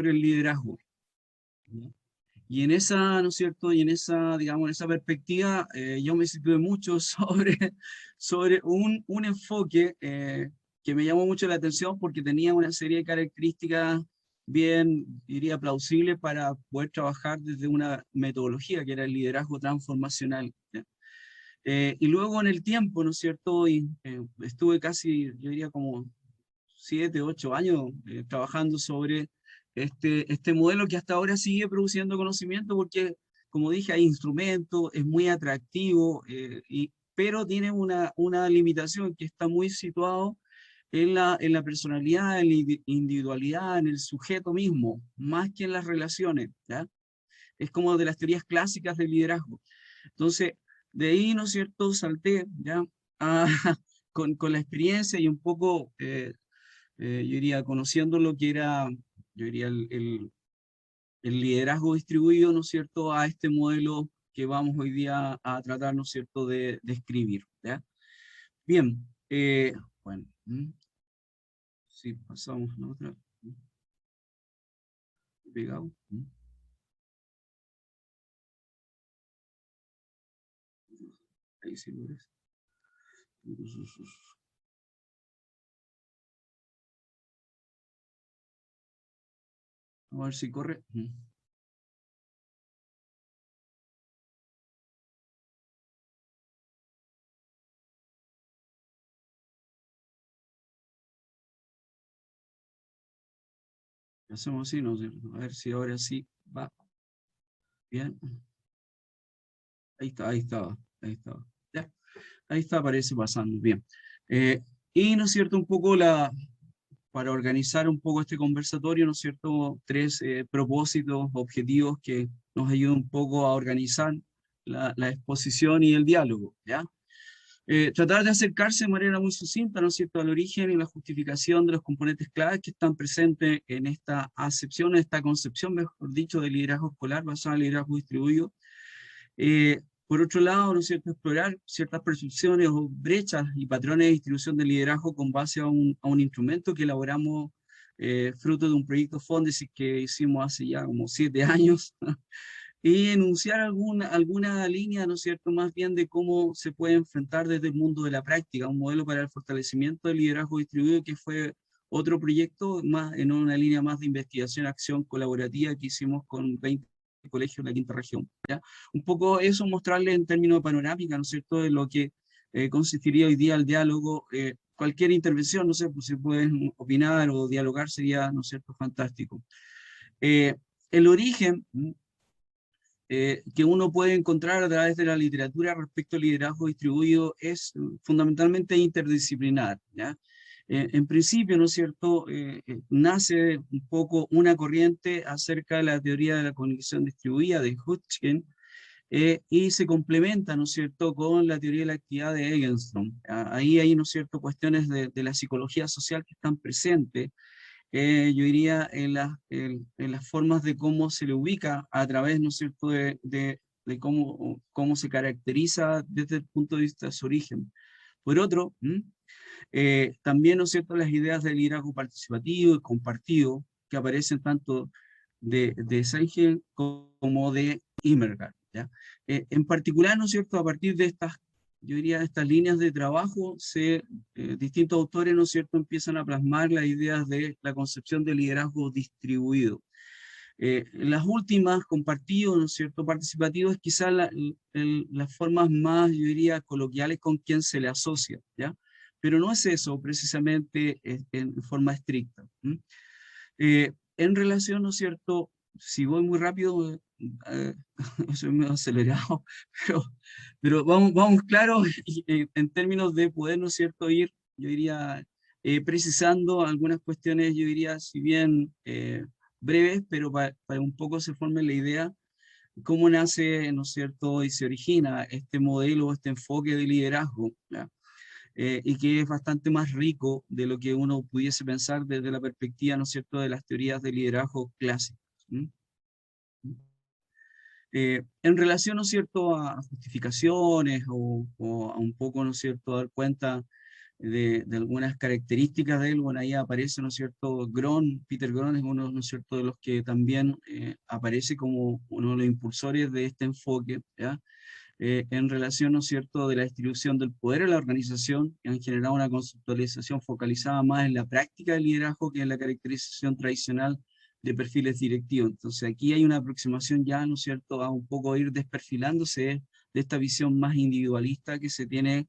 el liderazgo. Y en esa, ¿no es cierto? Y en esa, digamos, en esa perspectiva, yo me situé mucho sobre un enfoque que me llamó mucho la atención porque tenía una serie de características bien, diría, plausibles para poder trabajar desde una metodología que era el liderazgo transformacional. ¿Ya? Y luego en el tiempo, ¿no es cierto? Y, estuve casi, yo diría como 7, 8 años trabajando sobre este modelo que hasta ahora sigue produciendo conocimiento porque, como dije, hay instrumentos, es muy atractivo, pero tiene una limitación que está muy situado en la personalidad, en la individualidad, en el sujeto mismo, más que en las relaciones, ¿ya? Es como de las teorías clásicas del liderazgo. Entonces, de ahí, ¿no es cierto?, salté, ¿ya? A, con la experiencia y un poco yo diría, conociendo lo que era, yo diría, el liderazgo distribuido, ¿no es cierto?, a este modelo que vamos hoy día a tratar, ¿no es cierto?, de escribir, ¿ya? Bien, bueno, sí, pasamos a la otra, pegado, ahí sí lo ves. A ver si corre. Hacemos así, ¿no es cierto? A ver si ahora sí va bien. Ahí está, ahí estaba, ahí estaba. Ya, ahí está, parece pasando. Bien. Eh, y, ¿no es cierto?, un poco para organizar un poco este conversatorio, ¿no es cierto?, tres propósitos, objetivos que nos ayudan un poco a organizar la exposición y el diálogo, ¿ya? Tratar de acercarse de manera muy sucinta, ¿no es cierto?, al origen y la justificación de los componentes claves que están presentes en esta acepción, en esta concepción, mejor dicho, de liderazgo escolar basado en liderazgo distribuido. Por otro lado, ¿no es cierto?, explorar ciertas percepciones o brechas y patrones de distribución del liderazgo con base a un instrumento que elaboramos fruto de un proyecto Fondesis que hicimos hace ya como 7 años, y enunciar alguna línea, ¿no es cierto?, más bien de cómo se puede enfrentar desde el mundo de la práctica, un modelo para el fortalecimiento del liderazgo distribuido que fue otro proyecto más en una línea más de investigación, acción colaborativa que hicimos con 20 colegios de la quinta región, ¿ya? Un poco eso mostrarle en términos de panorámica, ¿no es cierto?, de lo que consistiría hoy día el diálogo. Cualquier intervención, no sé, pues si pueden opinar o dialogar sería, ¿no es cierto?, fantástico. Eh, el origen que uno puede encontrar a través de la literatura respecto al liderazgo distribuido es fundamentalmente interdisciplinar, ¿ya? En principio, ¿no es cierto?, nace un poco una corriente acerca de la teoría de la comunicación distribuida de Hutchin, y se complementa, ¿no es cierto?, con la teoría de la actividad de Egenstrom. Ahí hay, ¿no es cierto?, cuestiones de la psicología social que están presentes, yo diría, en las formas de cómo se le ubica a través, ¿no es cierto?, de cómo se caracteriza desde el punto de vista de su origen. Por otro, también, ¿no es cierto?, las ideas del liderazgo participativo y compartido que aparecen tanto de Seigen como de Immergard, ¿ya? En particular, ¿no es cierto?, a partir de estas, yo diría, de estas líneas de trabajo, distintos autores, ¿no es cierto?, empiezan a plasmar las ideas de la concepción de liderazgo distribuido. Las últimas, compartido, ¿no es cierto?, participativo, es quizás las formas más, yo diría, coloquiales con quien se le asocia, ¿ya? Pero no es eso precisamente en forma estricta. En relación, ¿no es cierto?, si voy muy rápido, eh, soy medio acelerado, pero, pero vamos claro en términos de poder, ¿no es cierto?, ir, yo diría, precisando algunas cuestiones, yo diría, si bien breves, pero para un poco se forme la idea cómo nace, ¿no es cierto?, y se origina este modelo, este enfoque de liderazgo, ¿ya? Y que es bastante más rico de lo que uno pudiese pensar desde la perspectiva, ¿no es cierto?, de las teorías de liderazgo clásicas. En relación, ¿no es cierto?, a justificaciones o a un poco, ¿no es cierto?, dar cuenta de algunas características de él. Bueno, ahí aparece, ¿no es cierto?, Peter Gron es uno, ¿no es cierto?, de los que también aparece como uno de los impulsores de este enfoque, ¿ya? En relación, ¿no es cierto?, de la distribución del poder en la organización, que han generado una conceptualización focalizada más en la práctica del liderazgo que en la caracterización tradicional de perfiles directivos. Entonces aquí hay una aproximación ya, ¿no es cierto?, a un poco ir desperfilándose de esta visión más individualista que se tiene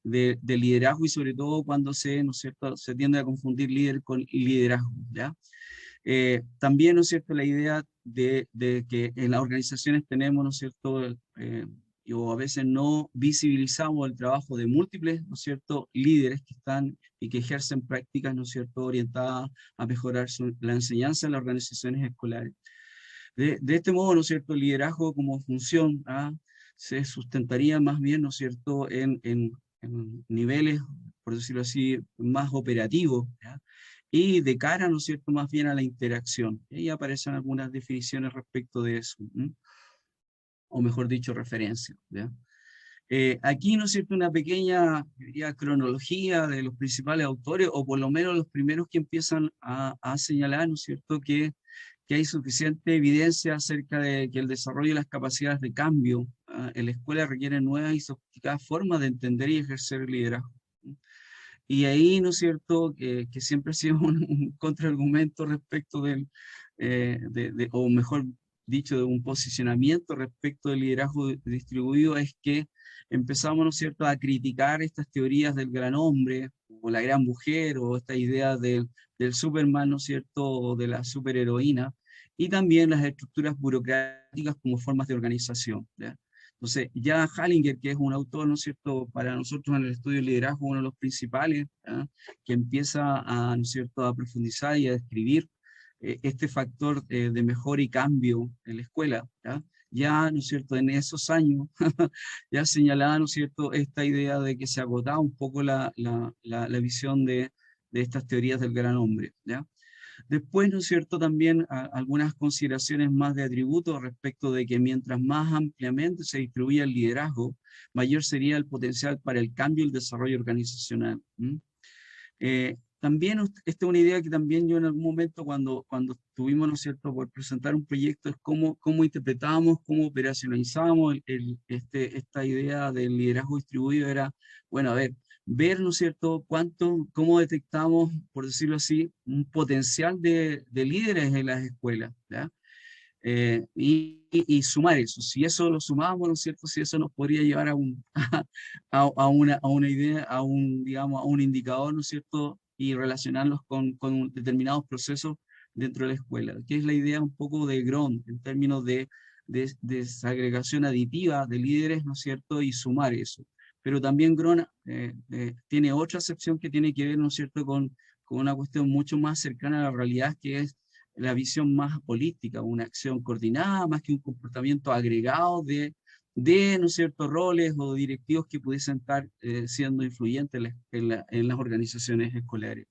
de liderazgo, y sobre todo cuando se, ¿no es cierto?, se tiende a confundir líder con liderazgo, ¿ya? También, ¿no es cierto?, la idea de que en las organizaciones tenemos, ¿no es cierto?, o a veces no visibilizamos el trabajo de múltiples, ¿no es cierto?, líderes que están y que ejercen prácticas, ¿no es cierto?, orientadas a mejorar la enseñanza en las organizaciones escolares. De este modo, ¿no es cierto?, el liderazgo como función se sustentaría más bien, ¿no es cierto?, en niveles, por decirlo así, más operativos, ¿ya? Y de cara, ¿no es cierto?, más bien a la interacción. Y ahí aparecen algunas definiciones respecto de eso, o mejor dicho, referencias, ¿ya? Aquí, ¿no es cierto?, una pequeña, diría, cronología de los principales autores, o por lo menos los primeros que empiezan a señalar, ¿no es cierto?, que hay suficiente evidencia acerca de que el desarrollo de las capacidades de cambio en la escuela requieren nuevas y sofisticadas formas de entender y ejercer el liderazgo. Y ahí, ¿no es cierto?, que siempre ha sido un contraargumento respecto o mejor dicho, de un posicionamiento respecto del liderazgo distribuido, es que empezamos, ¿no es cierto?, a criticar estas teorías del gran hombre, o la gran mujer, o esta idea del Superman, ¿no es cierto?, o de la superheroína, y también las estructuras burocráticas como formas de organización, ¿ya? Entonces, ya Hallinger, que es un autor, ¿no es cierto?, para nosotros en el estudio de liderazgo, uno de los principales, ¿ya?, que empieza a, ¿no es cierto?, a profundizar y a describir este factor de mejora y cambio en la escuela, ¿ya? Ya, ¿no es cierto?, en esos años, ya señalaba, ¿no es cierto?, esta idea de que se agotaba un poco la visión de estas teorías del gran hombre, ¿ya? Después, ¿no es cierto?, también algunas consideraciones más de atributos respecto de que mientras más ampliamente se distribuya el liderazgo, mayor sería el potencial para el cambio y el desarrollo organizacional. También esta es una idea que también yo en algún momento cuando tuvimos, ¿no es cierto?, por presentar un proyecto, es cómo interpretábamos, cómo operacionalizábamos esta idea del liderazgo distribuido. Era, bueno, a ver, ¿no es cierto?, cómo detectamos, por decirlo así, un potencial de líderes en las escuelas, ¿ya? Y sumar eso. Si eso lo sumamos, ¿no es cierto?, si eso nos podría llevar a una idea, digamos, a un indicador, ¿no es cierto?, y relacionarlos con determinados procesos dentro de la escuela, que es la idea un poco de Gron, en términos de desagregación aditiva de líderes, ¿no es cierto?, y sumar eso. Pero también Gron tiene otra acepción que tiene que ver, ¿no es cierto?, con una cuestión mucho más cercana a la realidad, que es la visión más política, una acción coordinada, más que un comportamiento agregado ¿no es cierto?, roles o directivos que pudiesen estar siendo influyentes en las organizaciones escolares.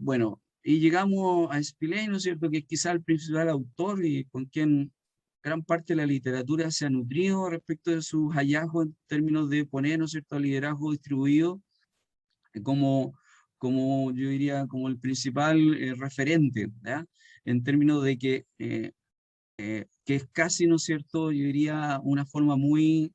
Bueno, y llegamos a Spillane, ¿no es cierto?, que es quizá el principal autor y con quien gran parte de la literatura se ha nutrido respecto de sus hallazgos en términos de poner, ¿no es cierto?, el liderazgo distribuido como, como yo diría, como el principal referente, ¿ya?, en términos de que es casi, ¿no es cierto?, yo diría, una forma muy,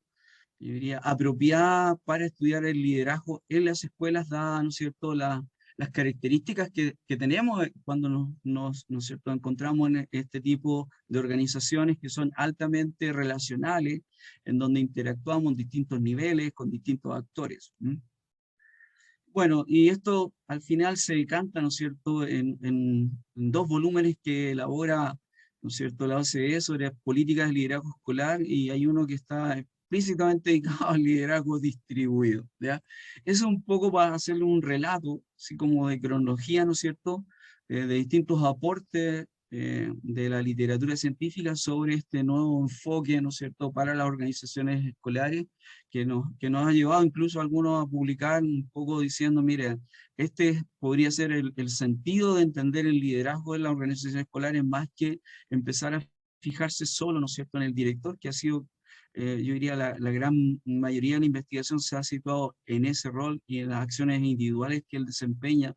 yo diría, apropiada para estudiar el liderazgo en las escuelas, dadas, ¿no es cierto?, las características que tenemos cuando ¿no es cierto?, encontramos en este tipo de organizaciones que son altamente relacionales, en donde interactuamos en distintos niveles, con distintos actores. Bueno, y esto al final se decanta, ¿no es cierto?, en dos volúmenes que elabora, ¿no es cierto?, la OCDE sobre políticas de liderazgo escolar, y hay uno que está explícitamente dedicado al liderazgo distribuido, ¿ya? Eso un poco para hacerle un relato, así como de cronología, ¿no es cierto?, de distintos aportes de la literatura científica sobre este nuevo enfoque, ¿no es cierto?, para las organizaciones escolares, que nos ha llevado incluso a algunos a publicar un poco diciendo, mire, este podría ser el sentido de entender el liderazgo de las organizaciones escolares, más que empezar a fijarse solo, ¿no es cierto?, en el director, que ha sido yo diría la gran mayoría de la investigación se ha situado en ese rol y en las acciones individuales que él desempeña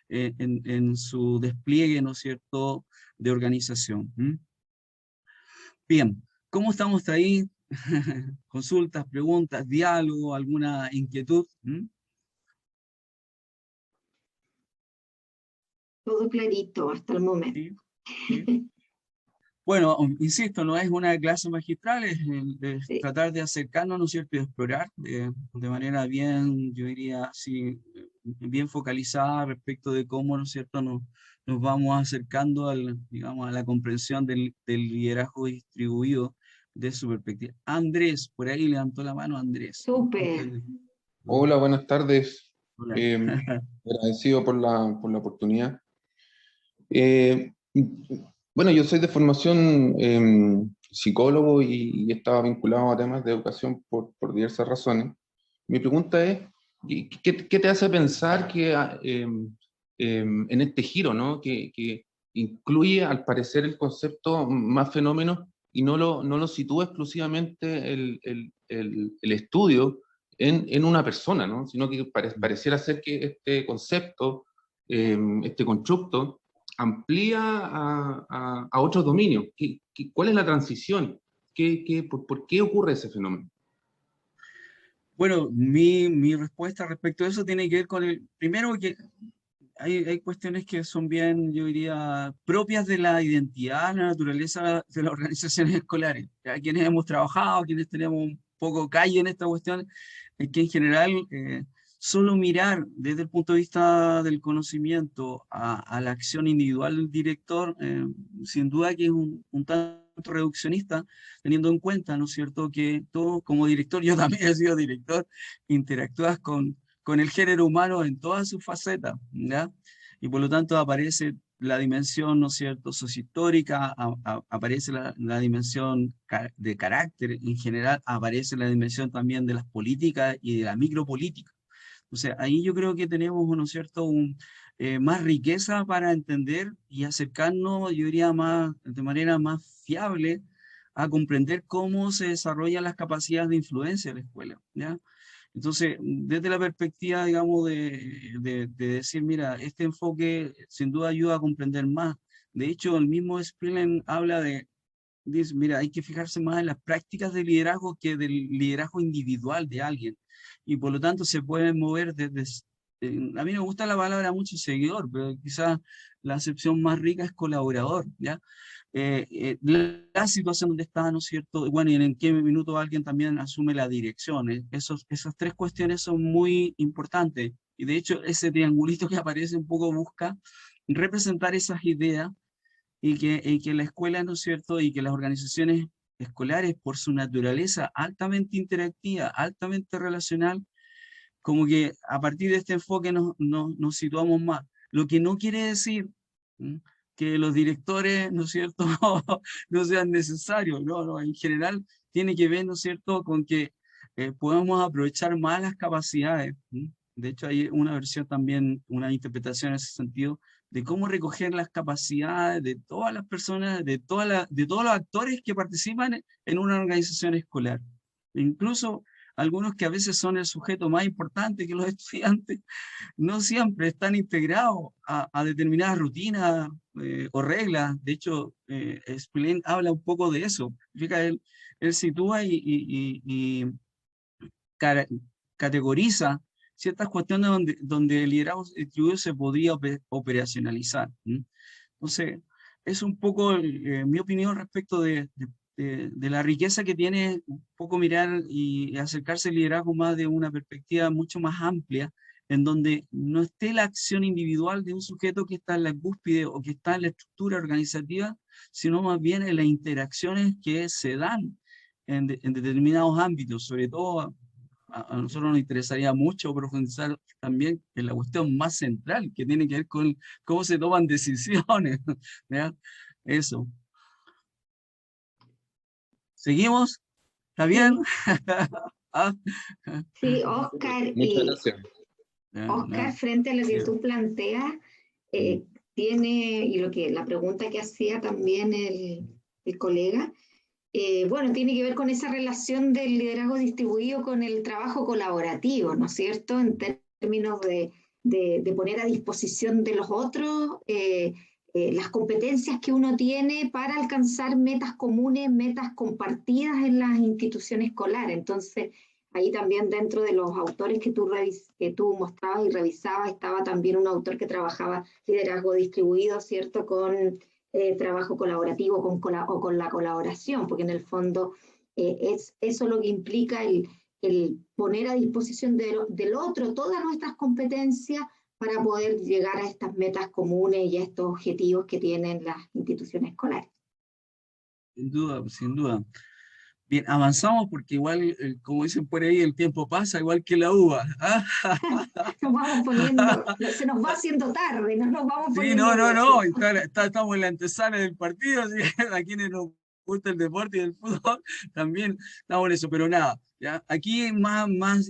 en su despliegue, ¿no es cierto?, de organización. Bien, ¿cómo estamos hasta ahí? Consultas, preguntas, diálogo, alguna inquietud. Todo clarito hasta el momento. Sí, sí. Bueno, insisto, no es una clase magistral, es Sí, tratar de acercarnos, ¿no es cierto?, y explorar de manera bien, yo diría así, bien focalizada respecto de cómo, ¿no es cierto?, nos vamos acercando digamos, a la comprensión del liderazgo distribuido de su perspectiva. Andrés, por ahí levantó la mano Andrés. súper. Hola, buenas tardes. Hola. Eh, Agradecido por la oportunidad. Eh, bueno, yo soy de formación psicólogo y estaba vinculado a temas de educación por diversas razones. Mi pregunta es, ¿qué te hace pensar que en este giro, ¿no? Que incluye al parecer el concepto más fenómeno y no lo sitúa exclusivamente el estudio en una persona, ¿no? Sino que pareciera ser que este concepto, este constructo, amplía a otros dominios. ¿Cuál es la transición? ¿Por qué ocurre ese fenómeno? Bueno, mi respuesta respecto a eso tiene que ver con primero que hay cuestiones que son bien, yo diría, propias de la identidad, la naturaleza de las organizaciones escolares. Ya quienes hemos trabajado, quienes tenemos un poco calle en esta cuestión, es que en general solo mirar desde el punto de vista del conocimiento a la acción individual del director, sin duda que es un tanto reduccionista, teniendo en cuenta, ¿no es cierto?, que tú como director, yo también he sido director, interactúas con el género humano en todas sus facetas, ¿ya? Y por lo tanto aparece la dimensión, ¿no es cierto?, sociohistórica, aparece la dimensión de carácter en general, aparece la dimensión también de las políticas y de la micropolítica. O sea, ahí yo creo que tenemos, ¿no es cierto?, más riqueza para entender y acercarnos, yo diría, de manera más fiable a comprender cómo se desarrollan las capacidades de influencia de la escuela, ¿ya? Entonces, desde la perspectiva, digamos, de decir, mira, este enfoque sin duda ayuda a comprender más. De hecho, el mismo Spillen habla dice, mira, hay que fijarse más en las prácticas de liderazgo que del liderazgo individual de alguien. Y por lo tanto se pueden mover a mí me gusta la palabra mucho seguidor, pero quizás la acepción más rica es colaborador, ¿ya? La situación donde está, ¿no es cierto? Bueno, y en qué minuto alguien también asume la dirección. Esas tres cuestiones son muy importantes. Y de hecho, ese triangulito que aparece un poco busca representar esas ideas y que la escuela, ¿no es cierto? Y que las organizaciones escolares, por su naturaleza altamente interactiva, altamente relacional, como que a partir de este enfoque nos situamos más. Lo que no quiere decir que los directores, ¿no es cierto?, no sean necesarios, no, no, en general tiene que ver, ¿no es cierto?, con que podamos aprovechar más las capacidades. De hecho, hay una versión también, una interpretación en ese sentido, de cómo recoger las capacidades de todas las personas, de todos los actores que participan en una organización escolar. Incluso algunos que a veces son el sujeto más importante que los estudiantes, no siempre están integrados a determinadas rutinas o reglas. De hecho, Spillen habla un poco de eso. Fíjate, él sitúa y cara- categoriza ciertas cuestiones donde el liderazgo distribuido se podría operacionalizar. Entonces, es un poco mi opinión respecto de la riqueza que tiene un poco mirar y acercarse al liderazgo más de una perspectiva mucho más amplia, en donde no esté la acción individual de un sujeto que está en la cúspide o que está en la estructura organizativa, sino más bien en las interacciones que se dan en determinados ámbitos, sobre todo a nosotros nos interesaría mucho profundizar también en la cuestión más central, que tiene que ver con cómo se toman decisiones. ¿Ya? Eso. ¿Seguimos? ¿Está bien? Sí, Ah, sí, Oscar, Muchas gracias. ya, Oscar, no, frente a lo que sí. tú planteas, Mm, tiene, y la pregunta que hacía también el colega, bueno, tiene que ver con esa relación del liderazgo distribuido con el trabajo colaborativo, ¿no es cierto? En términos de poner a disposición de los otros las competencias que uno tiene para alcanzar metas comunes, metas compartidas en las instituciones escolares. Entonces, ahí también dentro de los autores que tú mostrabas y revisabas, estaba también un autor que trabajaba liderazgo distribuido, ¿cierto? Con trabajo colaborativo o con la colaboración, porque en el fondo es eso lo que implica el poner a disposición del otro todas nuestras competencias para poder llegar a estas metas comunes y a estos objetivos que tienen las instituciones escolares. Sin duda, sin duda. Bien, avanzamos porque igual, como dicen por ahí, el tiempo pasa igual que la uva. ¿Ah? Nos vamos poniendo, se nos va haciendo tarde, no nos vamos Sí, poniendo no, viejos. estamos en la antesala del partido, así que a quienes nos gusta el deporte y el fútbol, también estamos en eso, pero nada, ¿ya? Aquí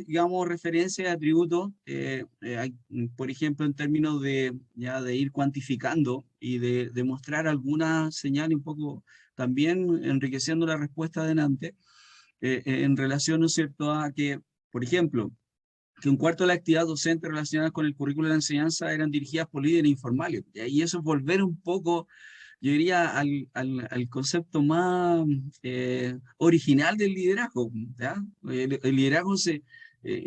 digamos, referencia de atributos, por ejemplo, en términos de ir cuantificando y de mostrar alguna señal un poco también enriqueciendo la respuesta adelante, en relación, ¿no es cierto?, a que, por ejemplo, que un cuarto de la actividad docente relacionada con el currículo de la enseñanza eran dirigidas por líderes informales. Y eso es volver un poco, yo diría, al concepto más original del liderazgo. ¿Ya? El liderazgo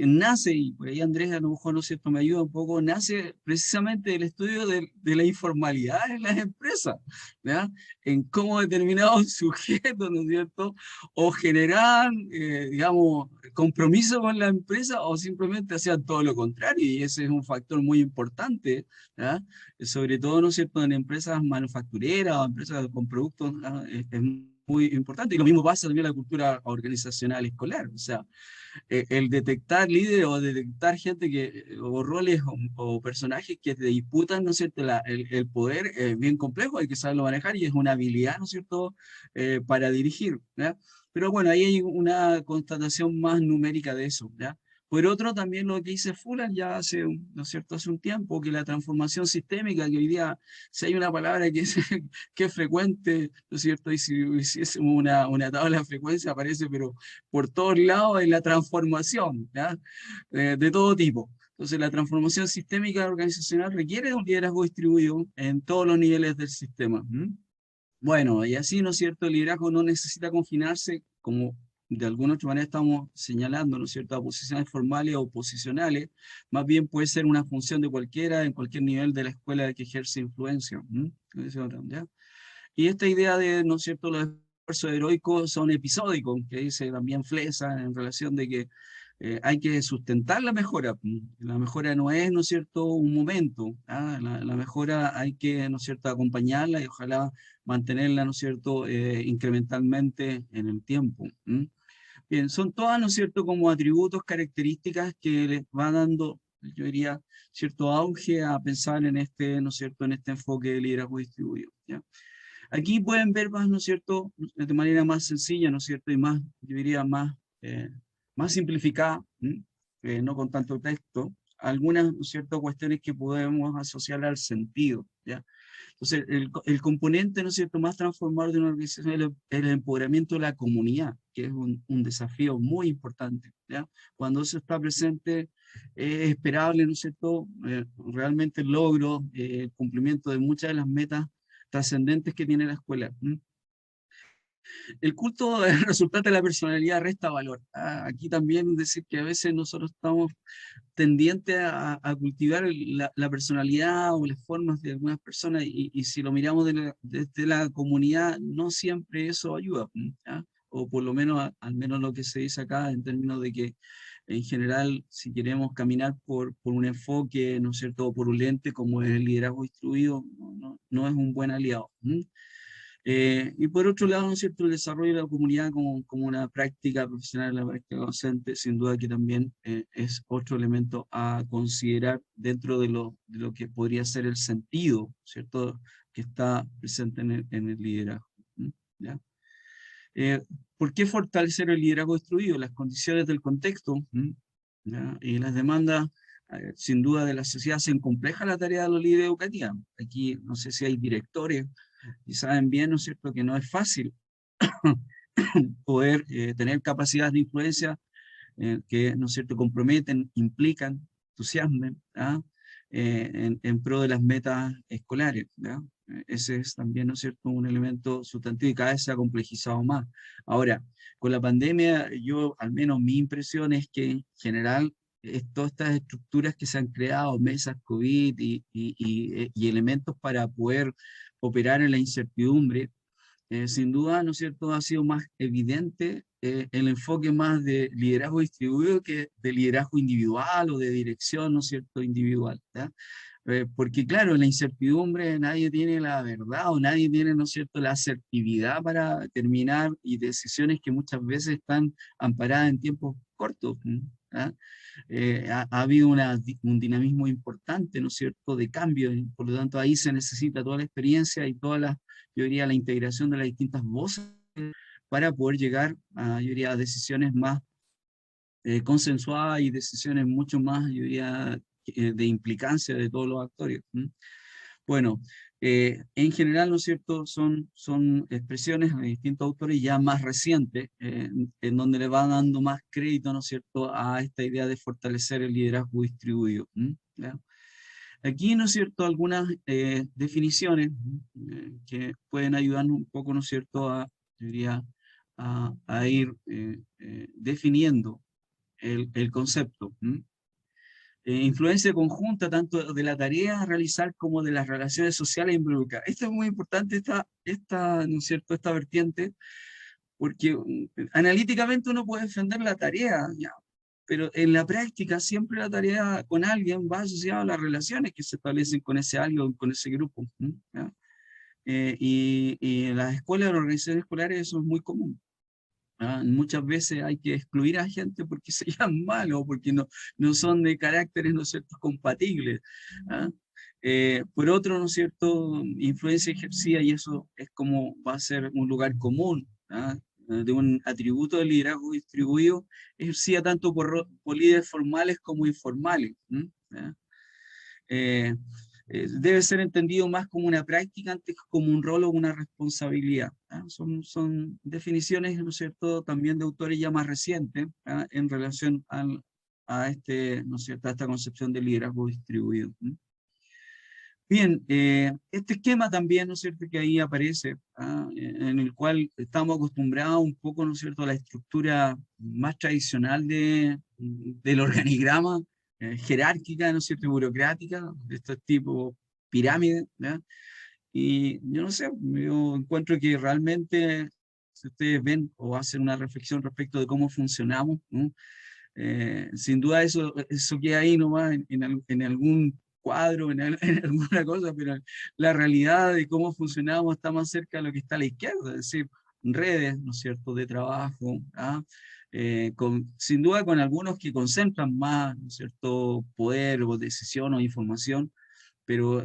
nace, y por ahí Andrés a lo mejor, ¿no es cierto?, me ayuda un poco, nace precisamente del estudio de la informalidad en las empresas, ¿ya? En cómo determinados sujetos, ¿no es cierto?, o generan, digamos, compromiso con la empresa o simplemente hacían todo lo contrario, y ese es un factor muy importante, ¿ya? Sobre todo, ¿no es cierto?, en empresas manufactureras o empresas con productos, ¿no? Es muy importante, y lo mismo pasa también en la cultura organizacional escolar, o sea, el detectar líderes o detectar gente o roles o personajes que te disputan, ¿no es cierto?, el poder es bien complejo, hay que saberlo manejar y es una habilidad, ¿no es cierto?, para dirigir, ¿ya? Pero bueno, ahí hay una constatación más numérica de eso, ¿ya? Por otro, también lo que dice Fuller ya hace, ¿no es cierto?, hace un tiempo, que la transformación sistémica, que hoy día, si hay una palabra que es frecuente, ¿no es cierto?, y si es una tabla de frecuencia aparece, pero por todos lados, en la transformación, ¿ya? De todo tipo. Entonces, la transformación sistémica organizacional requiere de un liderazgo distribuido en todos los niveles del sistema. Bueno, y así, ¿no es cierto?, el liderazgo no necesita confinarse, como de alguna otra manera estamos señalando, ¿no es cierto?, a posiciones formales o posicionales, más bien puede ser una función de cualquiera, en cualquier nivel de la escuela que ejerce influencia. ¿Ya? Y esta idea de, ¿no es cierto?, los esfuerzos heroicos son episódicos, que dice también Flesa en relación de que hay que sustentar la mejora. La mejora no es, ¿no es cierto?, un momento. ¿Ah? La mejora hay que, ¿no es cierto?, acompañarla y ojalá mantenerla, ¿no es cierto?, incrementalmente en el tiempo. Bien, son todas, ¿no es cierto?, como atributos, características que les va dando, yo diría, cierto auge a pensar en este, ¿no es cierto?, en este enfoque de liderazgo distribuido. ¿Ya? Aquí pueden ver más, ¿no es cierto?, de manera más sencilla, ¿no es cierto?, y más, yo diría, más simplificada, no con tanto texto, algunas, ¿no es cierto?, cuestiones que podemos asociar al sentido, ¿ya? Entonces, el componente, ¿no es cierto?, más transformador de una organización es el empoderamiento de la comunidad, que es un desafío muy importante, ¿ya? Cuando eso está presente, es esperable, ¿no es cierto?, realmente el logro, el cumplimiento de muchas de las metas trascendentes que tiene la escuela. El culto resultante de la personalidad resta valor. Aquí también decir que a veces nosotros estamos tendientes a cultivar la personalidad o las formas de algunas personas y si lo miramos desde la comunidad, no siempre eso ayuda. ¿Ya? O por lo menos, al menos lo que se dice acá en términos de que en general, si queremos caminar por un enfoque, ¿no es cierto?, o por un lente como es el liderazgo distribuido, no es un buen aliado. Y por otro lado, ¿no es cierto?, el desarrollo de la comunidad como una práctica profesional, la práctica docente, sin duda que también es otro elemento a considerar dentro de lo que podría ser el sentido, ¿cierto?, que está presente en el liderazgo. ¿Ya? ¿Por qué fortalecer el liderazgo distribuido? Las condiciones del contexto, ¿ya?, y las demandas, sin duda, de la sociedad hacen compleja la tarea de los líderes educativos. Aquí no sé si hay directores y saben bien, ¿no es cierto?, que no es fácil poder tener capacidades de influencia que, ¿no es cierto?, comprometen, implican, entusiasmen, ¿ah? En pro de las metas escolares, ¿ya? Ese es también, ¿no es cierto?, un elemento sustantivo y cada vez se ha complejizado más. Ahora, con la pandemia, yo, al menos mi impresión es que en general, todas estas estructuras que se han creado, mesas COVID y elementos para poder operar en la incertidumbre, sin duda, ¿no es cierto?, ha sido más evidente el enfoque más de liderazgo distribuido que de liderazgo individual o de dirección, ¿no es cierto?, individual, ¿ya? Porque claro, en la incertidumbre nadie tiene la verdad o nadie tiene, ¿no es cierto?, la asertividad para determinar y decisiones que muchas veces están amparadas en tiempos cortos, ¿ya? Ha habido un dinamismo importante, ¿no es cierto?, de cambio, y por lo tanto ahí se necesita toda la experiencia y toda la, yo diría, la integración de las distintas voces para poder llegar a, yo diría, a decisiones más consensuadas y decisiones mucho más, yo diría, de implicancia de todos los actores. Bueno, en general, ¿no es cierto?, son expresiones de distintos autores ya más recientes, en donde le van dando más crédito, ¿no es cierto?, a esta idea de fortalecer el liderazgo distribuido. ¿Ya? Aquí, ¿no es cierto?, algunas definiciones que pueden ayudarnos un poco, ¿no es cierto?, yo diría, a ir definiendo el concepto. Influencia conjunta tanto de la tarea a realizar como de las relaciones sociales involucradas. Esto es muy importante, ¿no es cierto?, esta vertiente, porque analíticamente uno puede defender la tarea, ¿ya? Pero en la práctica siempre la tarea con alguien va asociada a las relaciones que se establecen con ese alguien, con ese grupo, ¿ya? Y en las escuelas, en las organizaciones escolares, eso es muy común. Muchas veces hay que excluir a gente porque se llaman mal o porque no son de caracteres, ¿no es cierto?, compatibles. ¿Ah? Por otro, ¿no es cierto?, influencia ejercida, y eso es como va a ser un lugar común, ¿ah?, de un atributo del liderazgo distribuido, ejercida tanto por líderes formales como informales. ¿Ya? Eh, Debe ser entendido más como una práctica antes que como un rol o una responsabilidad. ¿Ah? Son definiciones, ¿no es cierto?, también de autores ya más recientes, ¿ah?, en relación a ¿no es cierto?, a esta concepción de liderazgo distribuido. Bien, este esquema también, ¿no es cierto?, que ahí aparece, ¿ah?, en el cual estamos acostumbrados un poco, ¿no es cierto?, a la estructura más tradicional del organigrama, jerárquica, ¿no es cierto?, y burocrática, de estos tipos pirámides, ¿ya? Y yo no sé, yo encuentro que realmente, si ustedes ven o hacen una reflexión respecto de cómo funcionamos, ¿no?, sin duda eso queda ahí nomás en algún cuadro, en alguna cosa, pero la realidad de cómo funcionamos está más cerca de lo que está a la izquierda, es decir, redes, ¿no es cierto?, de trabajo, ¿ah? Sin duda con algunos que concentran más, ¿no es cierto?, poder o decisión o información, pero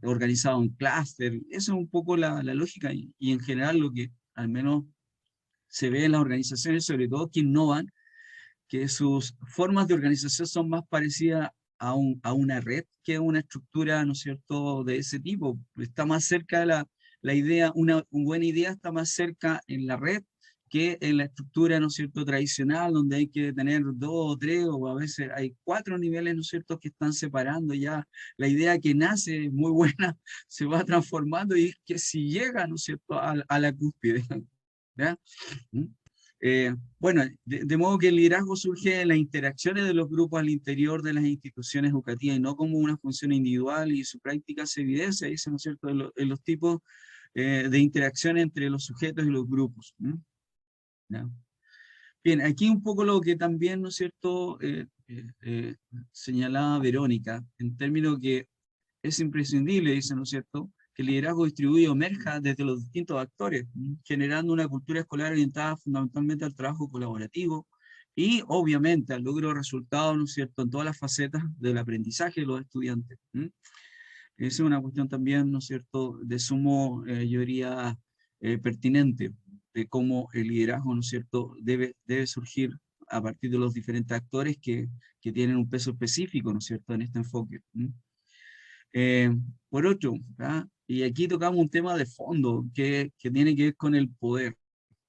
organizado en clúster. Eso es un poco la lógica y en general lo que al menos se ve en las organizaciones, sobre todo que innovan, que sus formas de organización son más parecidas a una red que a una estructura, ¿no es cierto?, de ese tipo. Está más cerca de la idea, una buena idea está más cerca en la red que en la estructura, ¿no es cierto?, tradicional, donde hay que tener 2 o 3, o a veces hay 4 niveles, ¿no es cierto?, que están separando ya. La idea que nace muy buena se va transformando y es que si llega, ¿no es cierto?, a la cúspide. ¿Ya? Bueno, de modo que el liderazgo surge en las interacciones de los grupos al interior de las instituciones educativas y no como una función individual, y su práctica se evidencia, dice, ¿no es cierto?, en los tipos de interacción entre los sujetos y los grupos. ¿Ya? Bien, aquí un poco lo que también, ¿no es cierto?, señalaba Verónica, en términos que es imprescindible, dice, ¿no es cierto?, que el liderazgo distribuido emerja desde los distintos actores, generando una cultura escolar orientada fundamentalmente al trabajo colaborativo y obviamente al logro de resultados, ¿no es cierto?, en todas las facetas del aprendizaje de los estudiantes. Esa es una cuestión también, ¿no es cierto?, de sumo, yo diría, pertinente, de cómo el liderazgo, ¿no es cierto?, debe surgir a partir de los diferentes actores que tienen un peso específico, ¿no es cierto?, en este enfoque. Eh, por otro, ¿ah?, y aquí tocamos un tema de fondo que tiene que ver con el poder.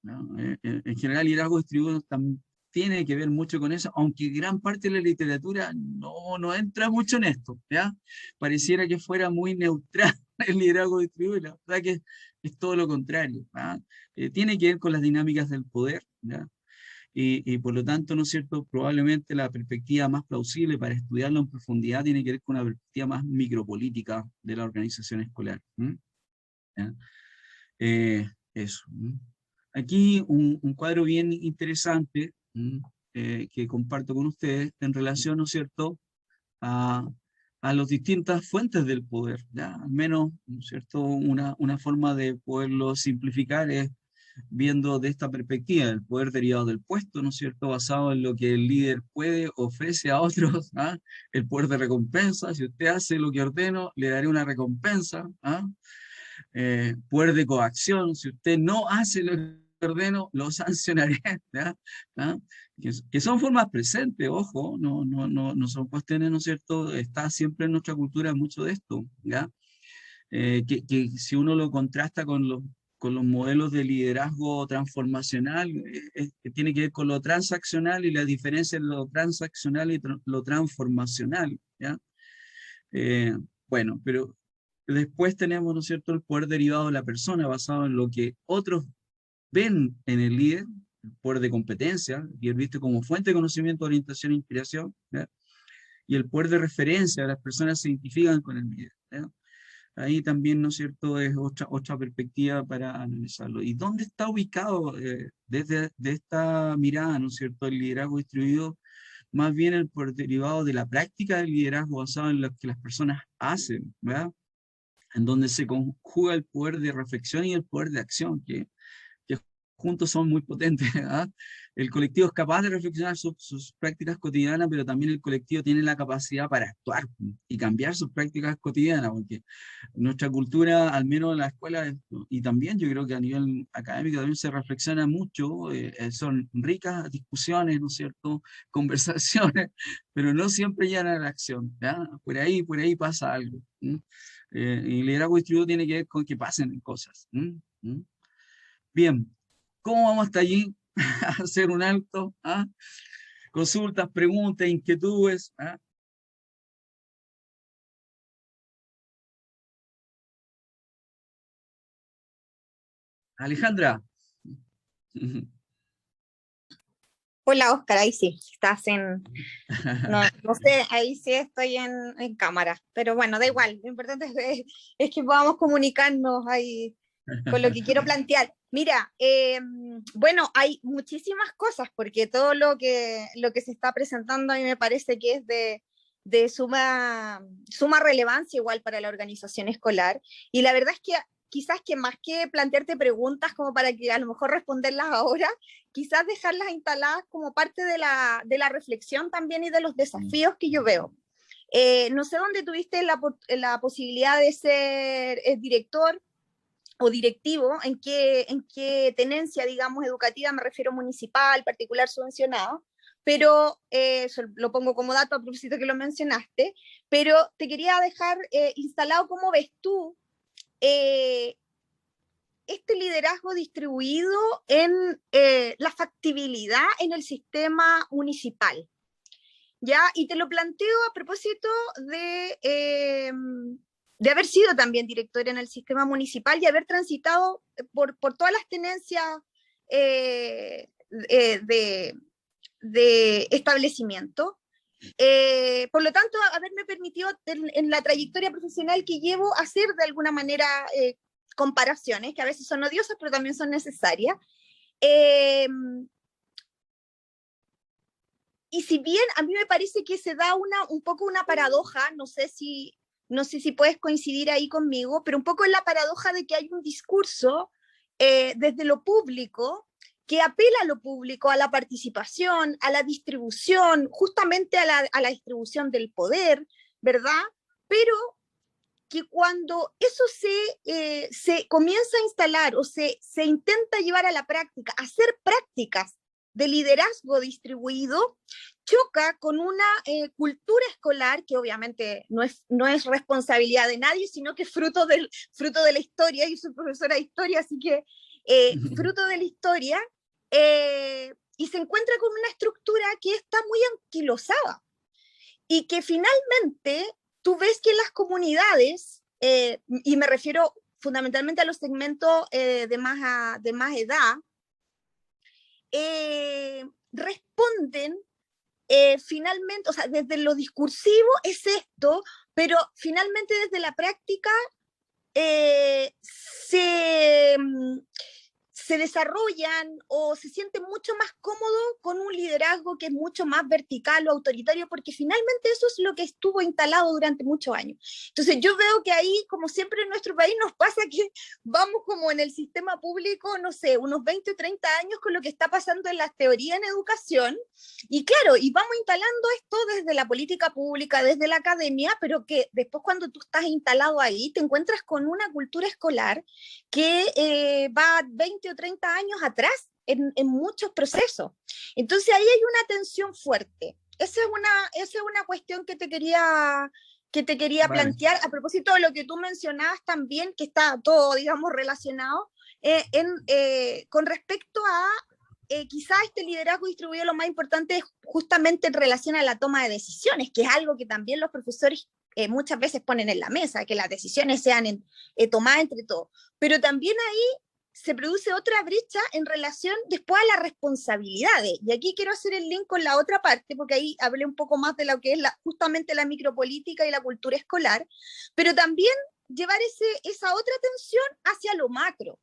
¿no? En general, liderazgo distribuido tiene que ver mucho con eso, aunque gran parte de la literatura no entra mucho en esto, ¿ya? Pareciera que fuera muy neutral el liderazgo distribuido, la verdad que es todo lo contrario, ¿ah? Tiene que ver con las dinámicas del poder, ¿ya? Y por lo tanto, ¿no es cierto?, probablemente la perspectiva más plausible para estudiarlo en profundidad tiene que ver con una perspectiva más micropolítica de la organización escolar. ¿Ya? Eso. Aquí un cuadro bien interesante que comparto con ustedes en relación, ¿no es cierto?, a las distintas fuentes del poder. ¿Ya? Al menos, ¿no es cierto?, una forma de poderlo simplificar es viendo de esta perspectiva, el poder derivado del puesto, ¿no es cierto?, basado en lo que el líder puede, ofrece a otros, ¿ah? El poder de recompensa, si usted hace lo que ordeno, le daré una recompensa, ¿ah? Poder de coacción, si usted no hace lo que ordeno, lo sancionaré, ¿ya? ¿Ah? Que son formas presentes, ojo, no son cuestiones, ¿no es cierto?, está siempre en nuestra cultura mucho de esto, ¿ya? Que si uno lo contrasta con los modelos de liderazgo transformacional, que tiene que ver con lo transaccional y la diferencia entre lo transaccional y lo transformacional, ¿ya? Bueno, pero después tenemos, ¿no es cierto?, el poder derivado de la persona, basado en lo que otros ven en el líder, el poder de competencia, y el visto como fuente de conocimiento, orientación e inspiración, ¿ya? Y el poder de referencia, las personas se identifican con el líder, ¿ya? Ahí también, ¿no es cierto?, es otra perspectiva para analizarlo. ¿Y dónde está ubicado desde de esta mirada, ¿no es cierto?, el liderazgo distribuido? Más bien el poder derivado de la práctica del liderazgo basado en lo que las personas hacen, ¿verdad? En donde se conjuga el poder de reflexión y el poder de acción, que juntos son muy potentes. ¿Ah? El colectivo es capaz de reflexionar sus prácticas cotidianas, pero también el colectivo tiene la capacidad para actuar y cambiar sus prácticas cotidianas, porque nuestra cultura, al menos en la escuela, y también yo creo que a nivel académico también se reflexiona mucho, son ricas discusiones, ¿no es cierto?, conversaciones, pero no siempre llegan a la acción. ¿Ya? Por ahí pasa algo. Y el liderazgo distribuido tiene que ver con que pasen cosas. Bien, ¿cómo vamos hasta allí? A hacer un alto. ¿Ah? Consultas, preguntas, inquietudes. ¿Ah? Alejandra. Hola, Oscar, ahí sí, estás en... No sé, ahí sí estoy en cámara, pero bueno, da igual, lo importante es que podamos comunicarnos ahí con lo que quiero plantear. Mira, bueno, hay muchísimas cosas, porque todo lo que se está presentando a mí me parece que es de suma relevancia igual para la organización escolar, y la verdad es que quizás que más que plantearte preguntas como para que a lo mejor responderlas ahora, quizás dejarlas instaladas como parte de la reflexión también y de los desafíos que yo veo. No sé dónde tuviste la posibilidad de ser director o directivo, en qué tenencia, digamos, educativa, me refiero municipal, particular, subvencionado, pero eso lo pongo como dato a propósito que lo mencionaste, pero te quería dejar instalado cómo ves tú este liderazgo distribuido en la factibilidad en el sistema municipal, ¿ya? Y te lo planteo a propósito de haber sido también director en el sistema municipal y haber transitado por todas las tenencias de establecimiento. Por lo tanto, haberme permitido en la trayectoria profesional que llevo hacer de alguna manera comparaciones, que a veces son odiosas, pero también son necesarias. Y si bien a mí me parece que se da un poco una paradoja, no sé si puedes coincidir ahí conmigo, pero un poco es la paradoja de que hay un discurso desde lo público que apela a lo público, a la participación, a la distribución, justamente a la distribución del poder, ¿verdad? Pero que cuando eso se comienza a instalar o se intenta llevar a la práctica, hacer prácticas de liderazgo distribuido, choca con una cultura escolar que obviamente no es responsabilidad de nadie, sino que es fruto de la historia, y soy profesora de historia, así que fruto de la historia, y se encuentra con una estructura que está muy anquilosada y que finalmente tú ves que las comunidades, y me refiero fundamentalmente a los segmentos de más edad, responden finalmente, o sea, desde lo discursivo es esto, pero finalmente desde la práctica se desarrollan o se sienten mucho más cómodos con un liderazgo que es mucho más vertical o autoritario, porque finalmente eso es lo que estuvo instalado durante muchos años. Entonces yo veo que ahí, como siempre en nuestro país, nos pasa que vamos como en el sistema público, no sé, unos 20 o 30 años con lo que está pasando en las teorías en educación, y claro, y vamos instalando esto desde la política pública, desde la academia, pero que después cuando tú estás instalado ahí, te encuentras con una cultura escolar que va 20 o 30 años atrás en muchos procesos. Entonces ahí hay una tensión fuerte. Esa es una cuestión que te quería Vale. plantear a propósito de lo que tú mencionabas también, que está todo, digamos, relacionado con respecto a quizás este liderazgo distribuido. Lo más importante es justamente en relación a la toma de decisiones, que es algo que también los profesores muchas veces ponen en la mesa, que las decisiones sean tomadas entre todos. Pero también ahí se produce otra brecha en relación después a las responsabilidades. Y aquí quiero hacer el link con la otra parte, porque ahí hablé un poco más de lo que es justamente la micropolítica y la cultura escolar, pero también llevar esa otra tensión hacia lo macro.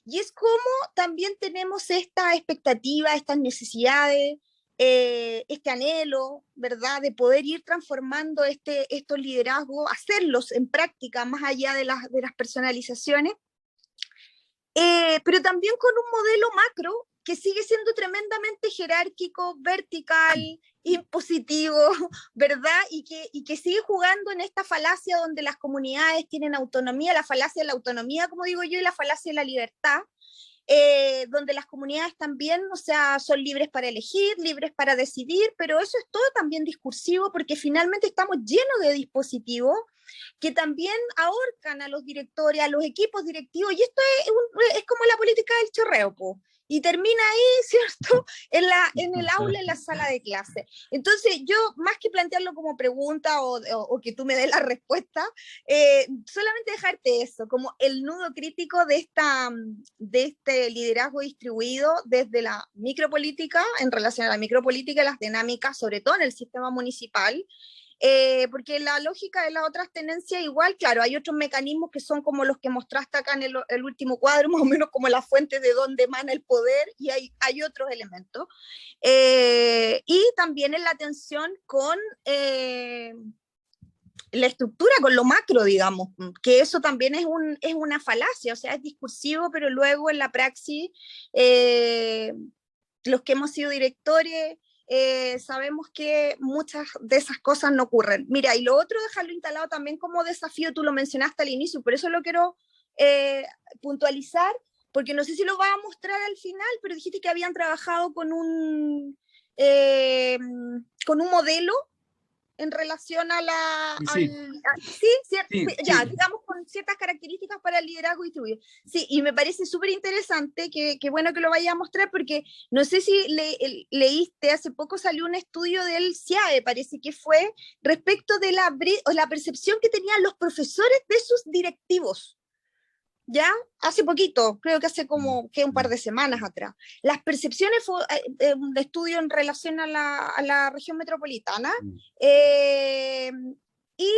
Y es como también tenemos esta expectativa, estas necesidades, este anhelo, ¿verdad?, de poder ir transformando estos liderazgos, hacerlos en práctica más allá de las personalizaciones, pero también con un modelo macro que sigue siendo tremendamente jerárquico, vertical, impositivo, ¿verdad? Y que sigue jugando en esta falacia donde las comunidades tienen autonomía, la falacia de la autonomía, como digo yo, y la falacia de la libertad, donde las comunidades también, o sea, son libres para elegir, libres para decidir, pero eso es todo también discursivo, porque finalmente estamos llenos de dispositivos que también ahorcan a los directores, a los equipos directivos, y esto es como la política del chorreo, po, y termina ahí, ¿cierto?, en el aula, en la sala de clase. Entonces yo, más que plantearlo como pregunta o que tú me des la respuesta, solamente dejarte eso, como el nudo crítico de este liderazgo distribuido desde la micropolítica, en relación a la micropolítica y las dinámicas, sobre todo en el sistema municipal, porque la lógica de las otras tenencias igual, claro, hay otros mecanismos que son como los que mostraste acá en el último cuadro, más o menos como la fuente de donde emana el poder, y hay otros elementos. Y también en la tensión con la estructura, con lo macro, digamos, que eso también es una falacia, o sea, es discursivo, pero luego en la praxis, los que hemos sido directores, sabemos que muchas de esas cosas no ocurren. Mira, y lo otro, dejarlo instalado también como desafío, tú lo mencionaste al inicio, por eso lo quiero puntualizar, porque no sé si lo vas a mostrar al final, pero dijiste que habían trabajado con un modelo en relación a la... digamos, con ciertas características para el liderazgo distribuido. Sí, y me parece súper interesante, que bueno que lo vaya a mostrar, porque no sé si leíste, hace poco salió un estudio del CIAE, parece que fue, respecto de la percepción que tenían los profesores de sus directivos. ¿Ya? Hace poquito, creo que hace como un par de semanas atrás. Las percepciones fue un estudio en relación a la región metropolitana, y